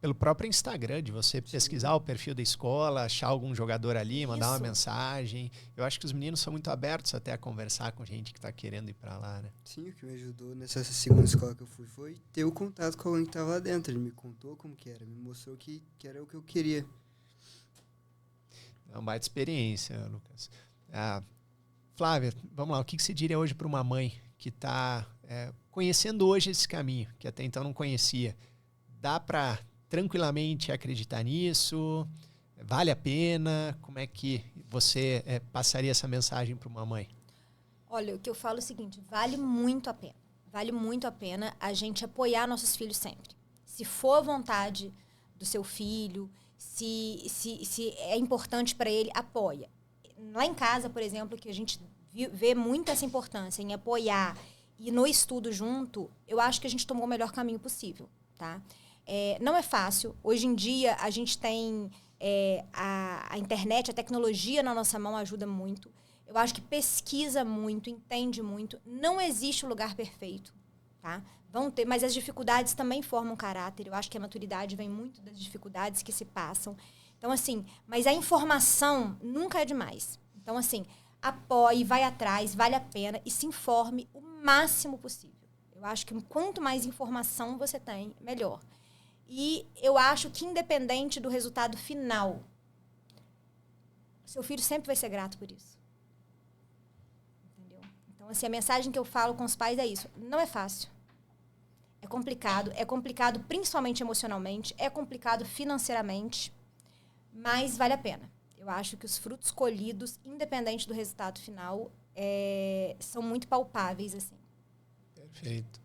pelo próprio Instagram, de você pesquisar o perfil da escola, achar algum jogador ali, mandar uma mensagem. Eu acho que os meninos são muito abertos até a conversar com gente que está querendo ir para lá, né? Sim, o que me ajudou nessa segunda escola que eu fui foi ter o contato com alguém que estava lá dentro. Ele me contou como que era, me mostrou que era o que eu queria. É uma baita experiência, Lucas. Flávia, vamos lá, o que você diria hoje para uma mãe que está conhecendo hoje esse caminho, que até então não conhecia? Dá para tranquilamente acreditar nisso? Vale a pena? Como é que você passaria essa mensagem para uma mãe? Olha, o que eu falo é o seguinte, vale muito a pena. Vale muito a pena a gente apoiar nossos filhos sempre. Se for a vontade do seu filho, se é importante para ele, apoia. Lá em casa, por exemplo, que a gente vê muito essa importância em apoiar e no estudo junto, eu acho que a gente tomou o melhor caminho possível, tá? Não é fácil. Hoje em dia, a gente tem a internet, a tecnologia na nossa mão ajuda muito. Eu acho que pesquisa muito, entende muito. Não existe um lugar perfeito, tá? Vão ter, mas as dificuldades também formam caráter. Eu acho que a maturidade vem muito das dificuldades que se passam. Então, assim, mas a informação nunca é demais. Então, assim, apoie, vai atrás, vale a pena e se informe o máximo possível. Eu acho que quanto mais informação você tem, melhor. E eu acho que, independente do resultado final, seu filho sempre vai ser grato por isso. Entendeu? Então, assim, a mensagem que eu falo com os pais é isso. Não é fácil. É complicado principalmente emocionalmente, é complicado financeiramente, mas vale a pena. Eu acho que os frutos colhidos, independente do resultado final, são muito palpáveis, assim. Perfeito.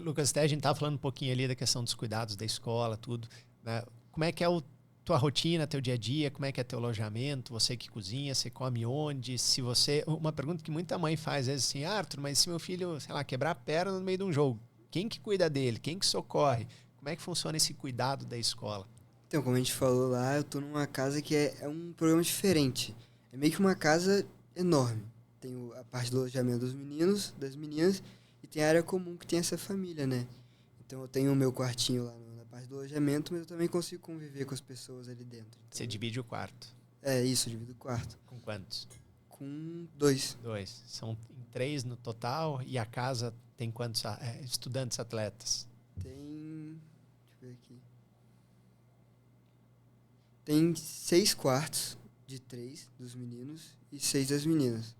Lucas, até a gente estava falando um pouquinho ali da questão dos cuidados da escola, tudo, né? Como é que é o tua rotina, teu dia a dia, como é que é teu alojamento, você que cozinha, você come onde, se você... Uma pergunta que muita mãe faz, às vezes assim, Arthur, mas se meu filho, sei lá, quebrar a perna no meio de um jogo, quem que cuida dele? Quem que socorre? Como é que funciona esse cuidado da escola? Então, como a gente falou lá, eu tô numa casa que é um programa diferente. É meio que uma casa enorme. Tem a parte do alojamento dos meninos, das meninas, e tem a área comum que tem essa família, né? Então eu tenho o meu quartinho lá na parte do alojamento, mas eu também consigo conviver com as pessoas ali dentro. Então, Você divide o quarto. É isso, eu divido o quarto. Com quantos? Com 2. 2. São em 3 no total e a casa tem quantos estudantes atletas? Tem... Deixa eu ver aqui. Tem 6 quartos de 3 dos meninos e 6 das meninas.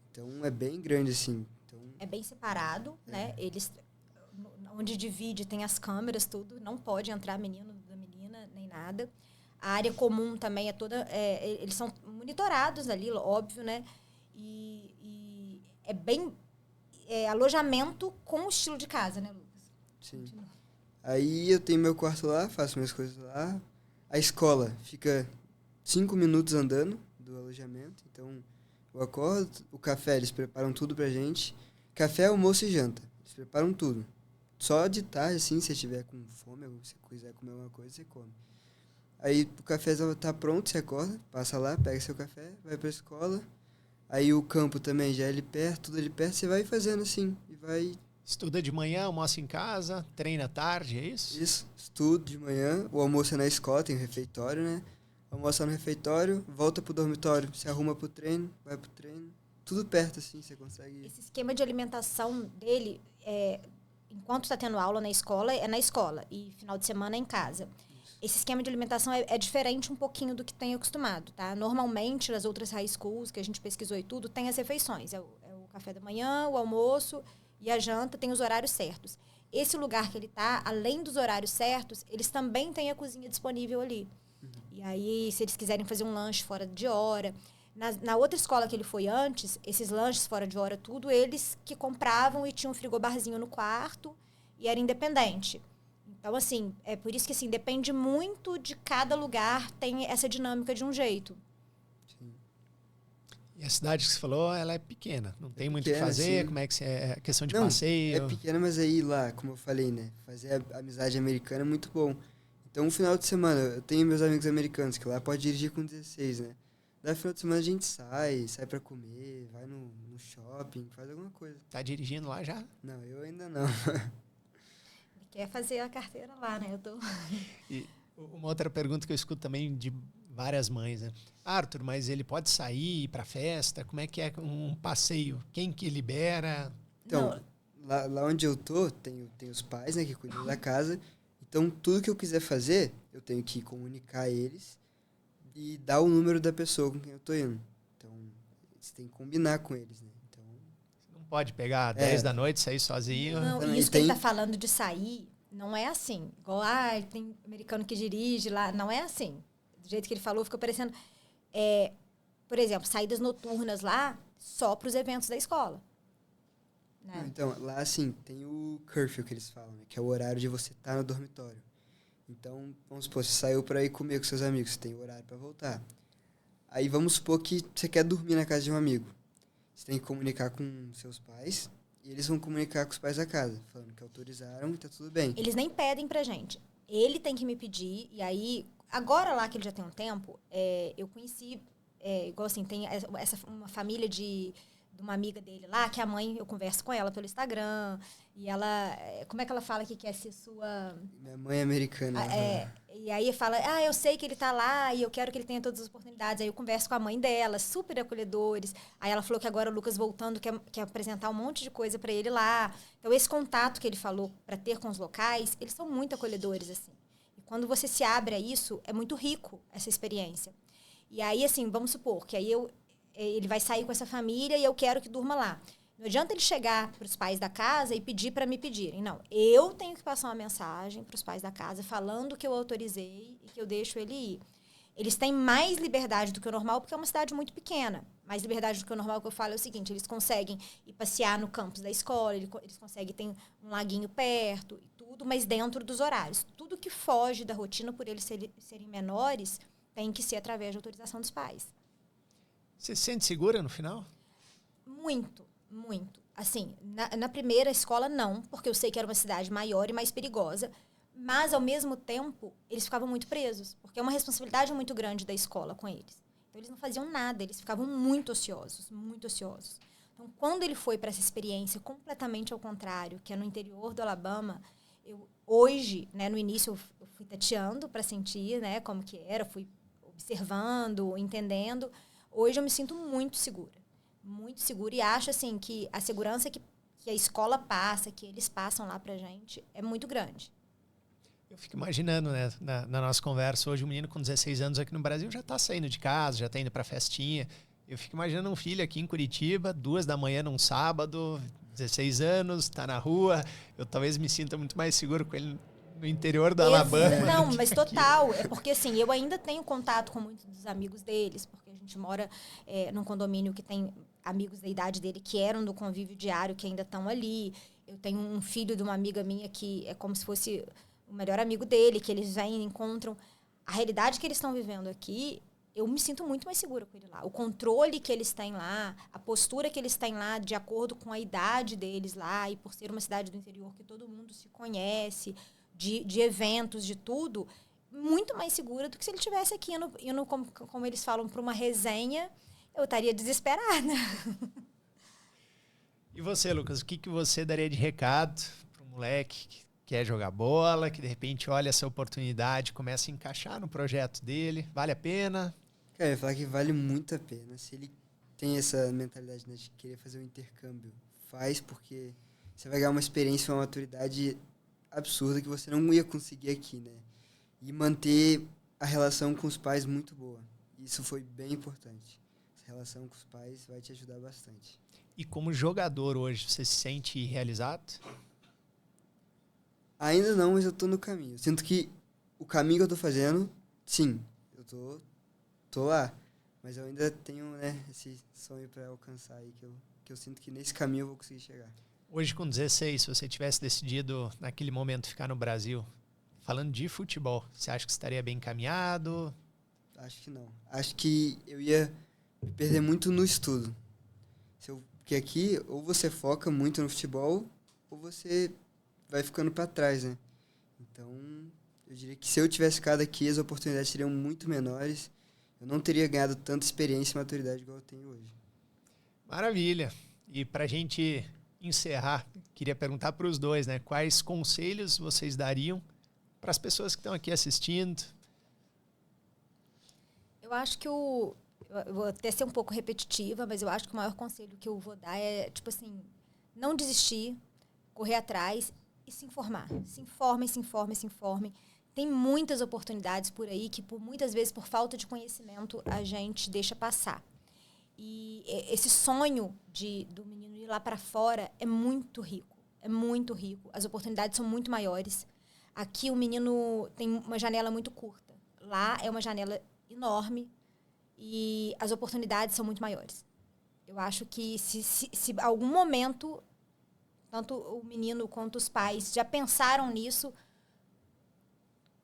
Então é bem grande assim. Então, É bem separado, né? Eles, onde divide tem as câmeras, tudo. Não pode entrar menino da menina, nem nada. A área comum também é toda... eles são monitorados ali, óbvio, né? E é bem... alojamento com o estilo de casa, né, Lucas? sim. Aí eu tenho meu quarto lá, faço minhas coisas lá. A escola fica 5 minutos andando do alojamento. Então eu acordo, o café eles preparam tudo pra gente. Café, almoço e janta. Eles preparam tudo. Só de tarde, assim, se você tiver com fome, ou se quiser comer alguma coisa, você come. Aí o café tá pronto, você acorda, passa lá, pega seu café, vai pra escola. Aí o campo também já é ali perto, tudo ali perto, você vai fazendo assim, e vai... Estuda de manhã, almoça em casa, treina à tarde, é isso? Isso, estudo de manhã, o almoço é na escola, tem o refeitório, né? Almoça no refeitório, volta pro dormitório, se arruma pro treino, vai pro treino. Tudo perto, assim, você consegue... Esse esquema de alimentação dele, enquanto está tendo aula na escola, é na escola. E final de semana é em casa. Esse esquema de alimentação é diferente um pouquinho do que tem acostumado, tá? Normalmente, nas outras high schools, que a gente pesquisou e tudo, tem as refeições. É o café da manhã, o almoço e a janta, tem os horários certos. Esse lugar que ele tá, além dos horários certos, eles também têm a cozinha disponível ali. E aí, se eles quiserem fazer um lanche fora de hora... Na outra escola que ele foi antes, esses lanches fora de hora, tudo, eles que compravam e tinham um frigobarzinho no quarto e era independente. Então, assim, é por isso que, assim, depende muito de cada lugar, tem essa dinâmica de um jeito. Sim. E a cidade que você falou, ela é pequena, não tem muito o que pequena, fazer, sim. como é que é questão de Não, passeio? é pequena, mas aí lá, como eu falei, né? Fazer a amizade americana é muito bom. Então, um final de semana, eu tenho meus amigos americanos, que lá pode dirigir com 16, né? Daí, final de semana, a gente sai pra comer, vai no shopping, faz alguma coisa. Tá dirigindo lá já? Não, eu ainda não. Ele quer fazer a carteira lá, né? E uma outra pergunta que eu escuto também de várias mães, né? Arthur, mas ele pode sair para festa? Como é que é um passeio? Quem que libera? Então, lá onde eu tô, tem os pais, né, que cuidam da casa. Então, tudo que eu quiser fazer, eu tenho que comunicar a eles e dar o número da pessoa com quem eu tô indo. Então, você tem que combinar com eles, né? Então, Você não pode pegar 10 da noite, sair sozinho. Não, Também e isso que ele tem- tá falando de sair, não é assim. Igual, tem americano que dirige lá, não é assim. Do jeito que ele falou, ficou parecendo... por exemplo, saídas noturnas lá, só para os eventos da escola. Né? Então, lá, assim, tem o curfew que eles falam, né? Que é o horário de você estar no dormitório. Então, vamos supor, você saiu para ir comer com seus amigos, você tem horário para voltar. Aí, vamos supor que você quer dormir na casa de um amigo. Você tem que comunicar com seus pais e eles vão comunicar com os pais da casa, falando que autorizaram e tá tudo bem. Eles nem pedem pra gente. Ele tem que me pedir, e aí, agora lá que ele já tem um tempo, eu conheci, igual assim, tem uma família de uma amiga dele lá, que a mãe, eu converso com ela pelo Instagram, e ela, como é que ela fala que quer ser sua... Minha mãe é americana. E aí fala, eu sei que ele tá lá e eu quero que ele tenha todas as oportunidades. Aí eu converso com a mãe dela, super acolhedores. Aí ela falou que agora o Lucas voltando quer apresentar um monte de coisa para ele lá. Então esse contato que ele falou para ter com os locais, eles são muito acolhedores, assim. E quando você se abre a isso, é muito rico essa experiência. E aí, assim, vamos supor que aí ele vai sair com essa família e eu quero que durma lá. Não adianta ele chegar para os pais da casa e pedir para me pedirem. Não, eu tenho que passar uma mensagem para os pais da casa falando que eu autorizei e que eu deixo ele ir. Eles têm mais liberdade do que o normal, porque é uma cidade muito pequena. Mais liberdade do que o normal, que eu falo é o seguinte, eles conseguem ir passear no campus da escola, eles conseguem ter um laguinho perto e tudo. tudo, mas dentro dos horários. Tudo que foge da rotina por eles serem menores tem que ser através de autorização dos pais. Você se sente segura no final? Muito, muito. Assim, na primeira escola, não, porque eu sei que era uma cidade maior e mais perigosa, mas, ao mesmo tempo, eles ficavam muito presos, porque é uma responsabilidade muito grande da escola com eles. Então, eles não faziam nada, eles ficavam muito ociosos, muito ociosos. Então, quando ele foi para essa experiência completamente ao contrário, que é no interior do Alabama, hoje, né, no início, eu fui tateando para sentir, né, como que era, fui observando, entendendo. Hoje eu me sinto muito segura e acho assim que a segurança que a escola passa, que eles passam lá pra gente, é muito grande. Eu fico imaginando, né, na nossa conversa hoje, um menino com 16 anos aqui no Brasil já está saindo de casa, já está indo para festinha. Eu fico imaginando um filho aqui em Curitiba, 2h num sábado, 16 anos, está na rua. Eu talvez me sinta muito mais seguro com ele no interior do Alabama. Não, mas total. É porque, assim, eu ainda tenho contato com muitos dos amigos deles, porque a gente mora num condomínio que tem amigos da idade dele que eram do convívio diário, que ainda estão ali. Eu tenho um filho de uma amiga minha que é como se fosse o melhor amigo dele, que eles ainda encontram. A realidade que eles estão vivendo aqui, eu me sinto muito mais segura com ele lá. O controle que eles têm lá, a postura que eles têm lá, de acordo com a idade deles lá, e por ser uma cidade do interior que todo mundo se conhece, de eventos, de tudo, muito mais segura do que se ele estivesse aqui indo como eles falam, para uma resenha, eu estaria desesperada. E você, Lucas, o que você daria de recado para um moleque que quer jogar bola, que de repente olha essa oportunidade, começa a encaixar no projeto dele? Vale a pena? Cara, eu ia falar que vale muito a pena. Se ele tem essa mentalidade, né, de querer fazer um intercâmbio, faz, porque você vai ganhar uma experiência, uma maturidade absurda que você não ia conseguir aqui, né? E manter a relação com os pais muito boa. Isso foi bem importante. Essa relação com os pais vai te ajudar bastante. E como jogador hoje, você se sente realizado? Ainda não, mas eu tô no caminho. Sinto que o caminho que eu tô fazendo, sim, eu tô lá. Mas eu ainda tenho, né, esse sonho para alcançar aí, que eu sinto que nesse caminho eu vou conseguir chegar. Hoje, com 16, se você tivesse decidido naquele momento ficar no Brasil, falando de futebol, você acha que estaria bem encaminhado? Acho que não. Acho que eu ia me perder muito no estudo. Porque aqui, ou você foca muito no futebol, ou você vai ficando para trás, né? Então, eu diria que se eu tivesse ficado aqui, as oportunidades seriam muito menores. Eu não teria ganhado tanta experiência e maturidade igual eu tenho hoje. Maravilha. E para a gente encerrar, queria perguntar para os dois, né? Quais conselhos vocês dariam para as pessoas que estão aqui assistindo? Eu acho que eu vou até ser um pouco repetitiva, mas eu acho que o maior conselho que eu vou dar é, tipo assim, não desistir, correr atrás e se informar. Se informe. Tem muitas oportunidades por aí que, muitas vezes, por falta de conhecimento, a gente deixa passar. E esse sonho do menino ir lá para fora é muito rico. É muito rico. As oportunidades são muito maiores. Aqui o menino tem uma janela muito curta. Lá é uma janela enorme e as oportunidades são muito maiores. Eu acho que se algum momento, tanto o menino quanto os pais já pensaram nisso,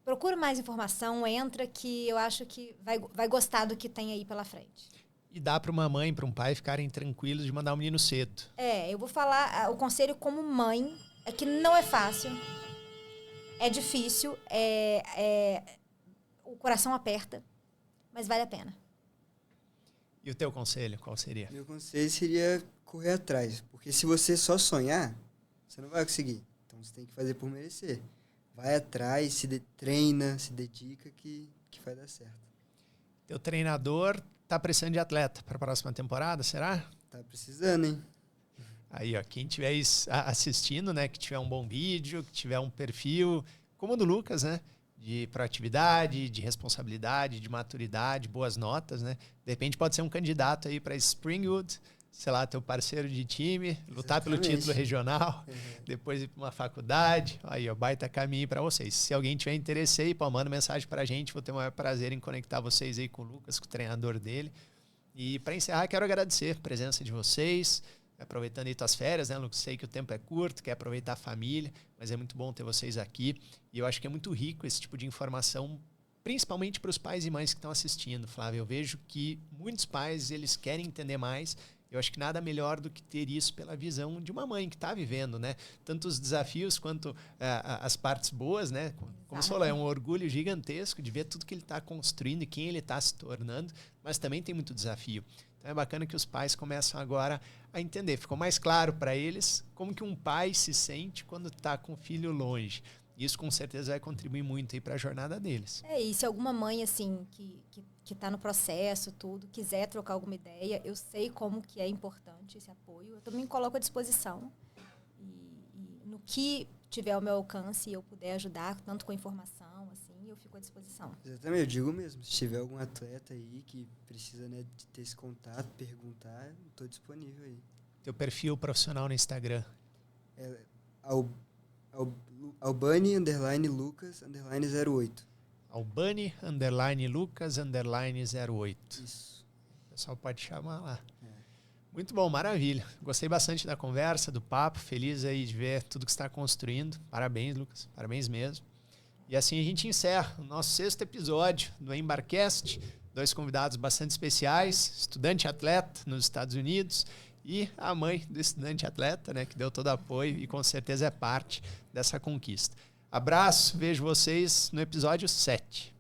procura mais informação, entra, que eu acho que vai gostar do que tem aí pela frente. E dá para uma mãe, para um pai ficarem tranquilos de mandar o menino cedo. Eu vou falar, o conselho como mãe é que não é fácil, é difícil, o coração aperta, mas vale a pena. E o teu conselho, qual seria? Meu conselho seria correr atrás, porque se você só sonhar, você não vai conseguir. Então você tem que fazer por merecer. Vai atrás, treina, se dedica que vai dar certo. Teu treinador tá precisando de atleta para a próxima temporada, será? Tá precisando, hein? Aí, ó, quem estiver assistindo, né, que tiver um bom vídeo, que tiver um perfil, como o do Lucas, né, de proatividade, de responsabilidade, de maturidade, boas notas, né? De repente pode ser um candidato aí para Springwood, sei lá, teu parceiro de time, lutar pelo título regional, depois ir para uma faculdade. Aí, ó, baita caminho para vocês. Se alguém tiver interesse aí, pô, manda mensagem para a gente, vou ter o maior prazer em conectar vocês aí com o Lucas, com o treinador dele. E para encerrar, quero agradecer a presença de vocês. aproveitando aí tuas férias, né, Lucas? Sei que o tempo é curto, quer aproveitar a família, mas é muito bom ter vocês aqui. E eu acho que é muito rico esse tipo de informação, principalmente para os pais e mães que estão assistindo, Flávio. Eu vejo que muitos pais, eles querem entender mais. Eu acho que nada melhor do que ter isso pela visão de uma mãe que está vivendo, né? Tanto os desafios quanto as partes boas, né? Como você falou, é um orgulho gigantesco de ver tudo que ele está construindo e quem ele está se tornando, mas também tem muito desafio. Então é bacana que os pais começam agora a entender. Ficou mais claro para eles como que um pai se sente quando está com o filho longe. Isso com certeza vai contribuir muito aí para a jornada deles. E se alguma mãe, assim, que tá no processo, tudo, quiser trocar alguma ideia, eu sei como que é importante esse apoio. Eu também coloco à disposição. E no que tiver ao meu alcance e eu puder ajudar, tanto com informação, assim, eu fico à disposição. Exatamente, eu digo mesmo. Se tiver algum atleta aí que precisa, né, de ter esse contato, perguntar, eu tô disponível aí. Teu perfil profissional no Instagram? Albani_Lucas_08. Albani_Lucas_08. Isso. O pessoal pode chamar lá. Muito bom, maravilha. Gostei bastante da conversa, do papo. Feliz aí de ver tudo que você está construindo. Parabéns, Lucas. Parabéns mesmo. E assim a gente encerra o nosso 6º episódio do Embarcast. 2 convidados bastante especiais. Estudante e atleta nos Estados Unidos. E a mãe do estudante atleta, né, que deu todo apoio e com certeza é parte dessa conquista. Abraço, vejo vocês no episódio 7.